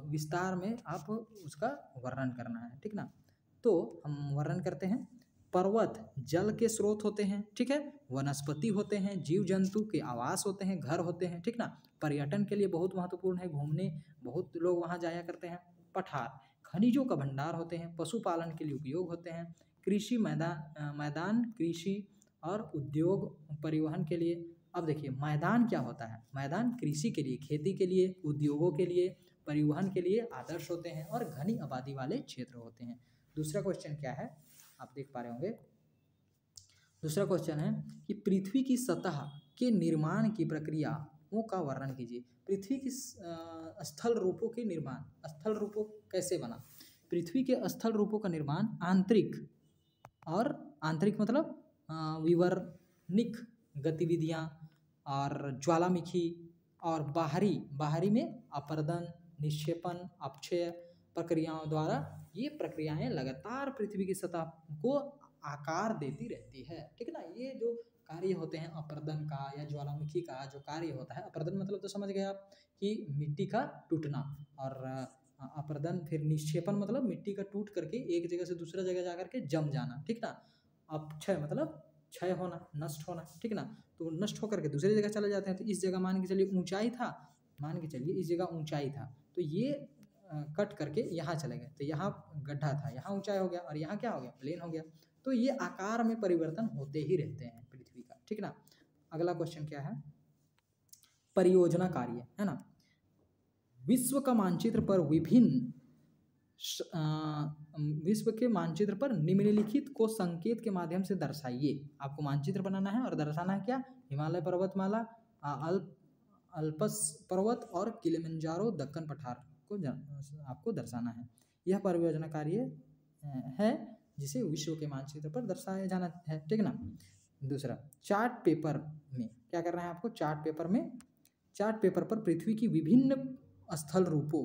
विस्तार में आप उसका वर्णन करना है, ठीक ना। तो हम वर्णन करते हैं। पर्वत जल के स्रोत होते हैं, ठीक है, वनस्पति होते हैं, जीव जंतु के आवास होते हैं, घर होते हैं, ठीक ना, पर्यटन के लिए बहुत महत्वपूर्ण है, घूमने बहुत लोग वहाँ जाया करते हैं। पठार खनिजों का भंडार होते हैं, पशुपालन के लिए उपयोग होते हैं। कृषि मैदान कृषि और उद्योग परिवहन के लिए। अब देखिए मैदान क्या होता है, मैदान कृषि के लिए, खेती के लिए, उद्योगों के लिए, परिवहन के लिए आदर्श होते हैं और घनी आबादी वाले क्षेत्र होते हैं। दूसरा क्वेश्चन क्या है, आप देख पा रहे होंगे। दूसरा क्वेश्चन है कि पृथ्वी की सतह के निर्माण की प्रक्रियाओं का वर्णन कीजिए। पृथ्वी की स्थल रूपों के निर्माण, स्थल रूपों कैसे बना। पृथ्वी के स्थल रूपों का निर्माण आंतरिक मतलब विवर्णिक गतिविधियाँ और ज्वालामुखी, और बाहरी में अपर्दन, निक्षेपण, अपक्षय प्रक्रियाओं द्वारा ये प्रक्रियाएं लगातार पृथ्वी की सतह को आकार देती रहती है, ठीक ना। ये जो कार्य होते हैं अपर्दन का या ज्वालामुखी का जो कार्य होता है, अपर्दन मतलब तो समझ गए आप कि मिट्टी का टूटना, और अपर्दन फिर निक्षेपण मतलब मिट्टी का टूट करके एक जगह से दूसरा जगह जा करके जम जाना, ठीक ना। अपक्षय मतलब क्षय होना, नष्ट होना, ठीक ना, तो नष्ट होकर के दूसरी जगह चले जाते हैं। तो इस जगह मान के चलिए ऊंचाई था, मान के चलिए इस जगह ऊंचाई था, तो ये कट करके यहाँ चले गए, तो यहाँ गड्ढा था, यहाँ ऊंचाई हो गया, और यहाँ क्या हो गया, प्लेन हो गया। तो ये आकार में परिवर्तन होते ही रहते हैं पृथ्वी का, ठीक ना। अगला क्वेश्चन क्या है, परियोजना कार्य, है ना। विश्व का मानचित्र पर विश्व के मानचित्र पर निम्नलिखित को संकेत के माध्यम से दर्शाइए। आपको मानचित्र बनाना है और दर्शाना है क्या, हिमालय पर्वतमाला, अल्पस पर्वत और किलिमंजारो दक्कन पठार को आपको दर्शाना है। यह परियोजना कार्य है जिसे विश्व के मानचित्र पर दर्शाया जाना है, ठीक ना। दूसरा, चार्ट पेपर में क्या करना है आपको, चार्ट पेपर पर पृथ्वी की विभिन्न स्थल रूपों,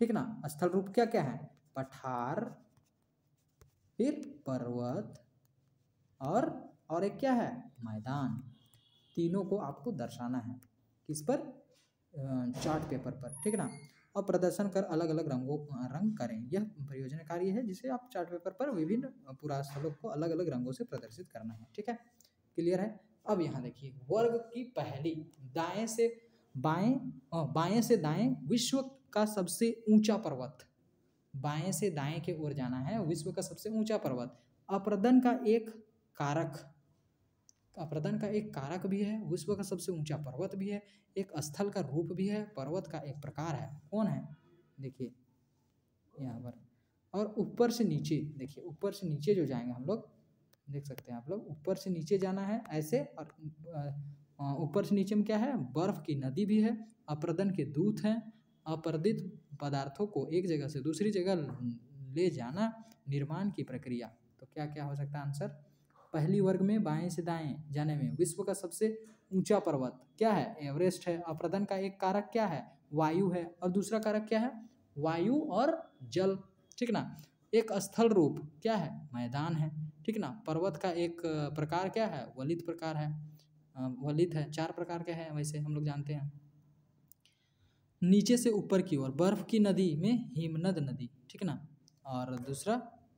ठीक ना, स्थल रूप क्या क्या है, पठार, फिर पर्वत, और एक क्या है, मैदान, तीनों को आपको दर्शाना है। किस पर? चार्ट पेपर पर, ठीक है ना। और प्रदर्शन कर अलग अलग रंग करें। यह परियोजना कार्य है जिसे आप चार्ट पेपर पर विभिन्न पुरास्थलों को अलग अलग रंगों से प्रदर्शित करना है, ठीक है। क्लियर है। अब यहाँ देखिए, वर्ग की पहली, दाएं से दाएं विश्व का सबसे ऊंचा पर्वत, बाएं से दाएं के ओर जाना है, विश्व का सबसे ऊंचा पर्वत। अप्रदन का एक कारक भी है, विश्व का सबसे ऊंचा पर्वत भी है, एक स्थल का रूप भी है, पर्वत का एक प्रकार है। कौन है? देखिए यहाँ पर। और ऊपर से नीचे, देखिए ऊपर से नीचे जो जाएंगे हम लोग, देख सकते हैं आप लोग, ऊपर से नीचे जाना है ऐसे। और ऊपर से नीचे में क्या है? बर्फ की नदी भी है, अप्रदन के दूत हैं, अपर्दित पदार्थों को एक जगह से दूसरी जगह ले जाना, निर्माण की प्रक्रिया। तो क्या क्या हो सकता है आंसर? पहली वर्ग में बाएं से दाएं जाने में विश्व का सबसे ऊंचा पर्वत क्या है? एवरेस्ट है। अप्रदन का एक कारक क्या है? वायु है। और दूसरा कारक क्या है? वायु और जल, ठीक ना। एक स्थल रूप क्या है? मैदान है, ठीक ना। पर्वत का एक प्रकार क्या है? वलित प्रकार है, वलित है। 4 प्रकार के हैं वैसे हम लोग जानते हैं। नीचे से ऊपर की ओर, बर्फ की नदी में हिमनद नदी, ठीक ना। और दूसरा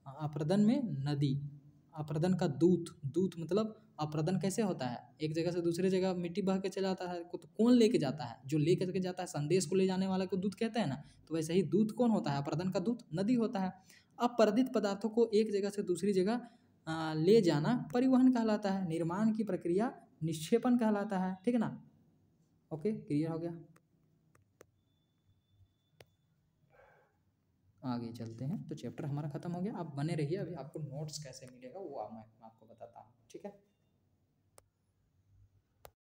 अप्रदन में नदी, अप्रदन का दूत मतलब अप्रदन कैसे होता है? एक जगह से दूसरी जगह मिट्टी बह के चला जाता है, तो कौन लेके जाता है? जो लेकर के जाता है, संदेश को ले जाने वाला को दूत कहते हैं ना। तो वैसे ही दूत कौन होता है? अप्रदन का दूत नदी होता है। अपर्दित पदार्थों को एक जगह से दूसरी जगह ले जाना परिवहन कहलाता है। निर्माण की प्रक्रिया निक्षेपण कहलाता है, ठीक है ना। ओके, क्लियर हो गया। आगे चलते हैं। तो चैप्टर हमारा खत्म हो गया। आप बने रहिए, अभी आपको नोट्स कैसे मिलेगा वो मैं आपको बताता हूँ, ठीक है।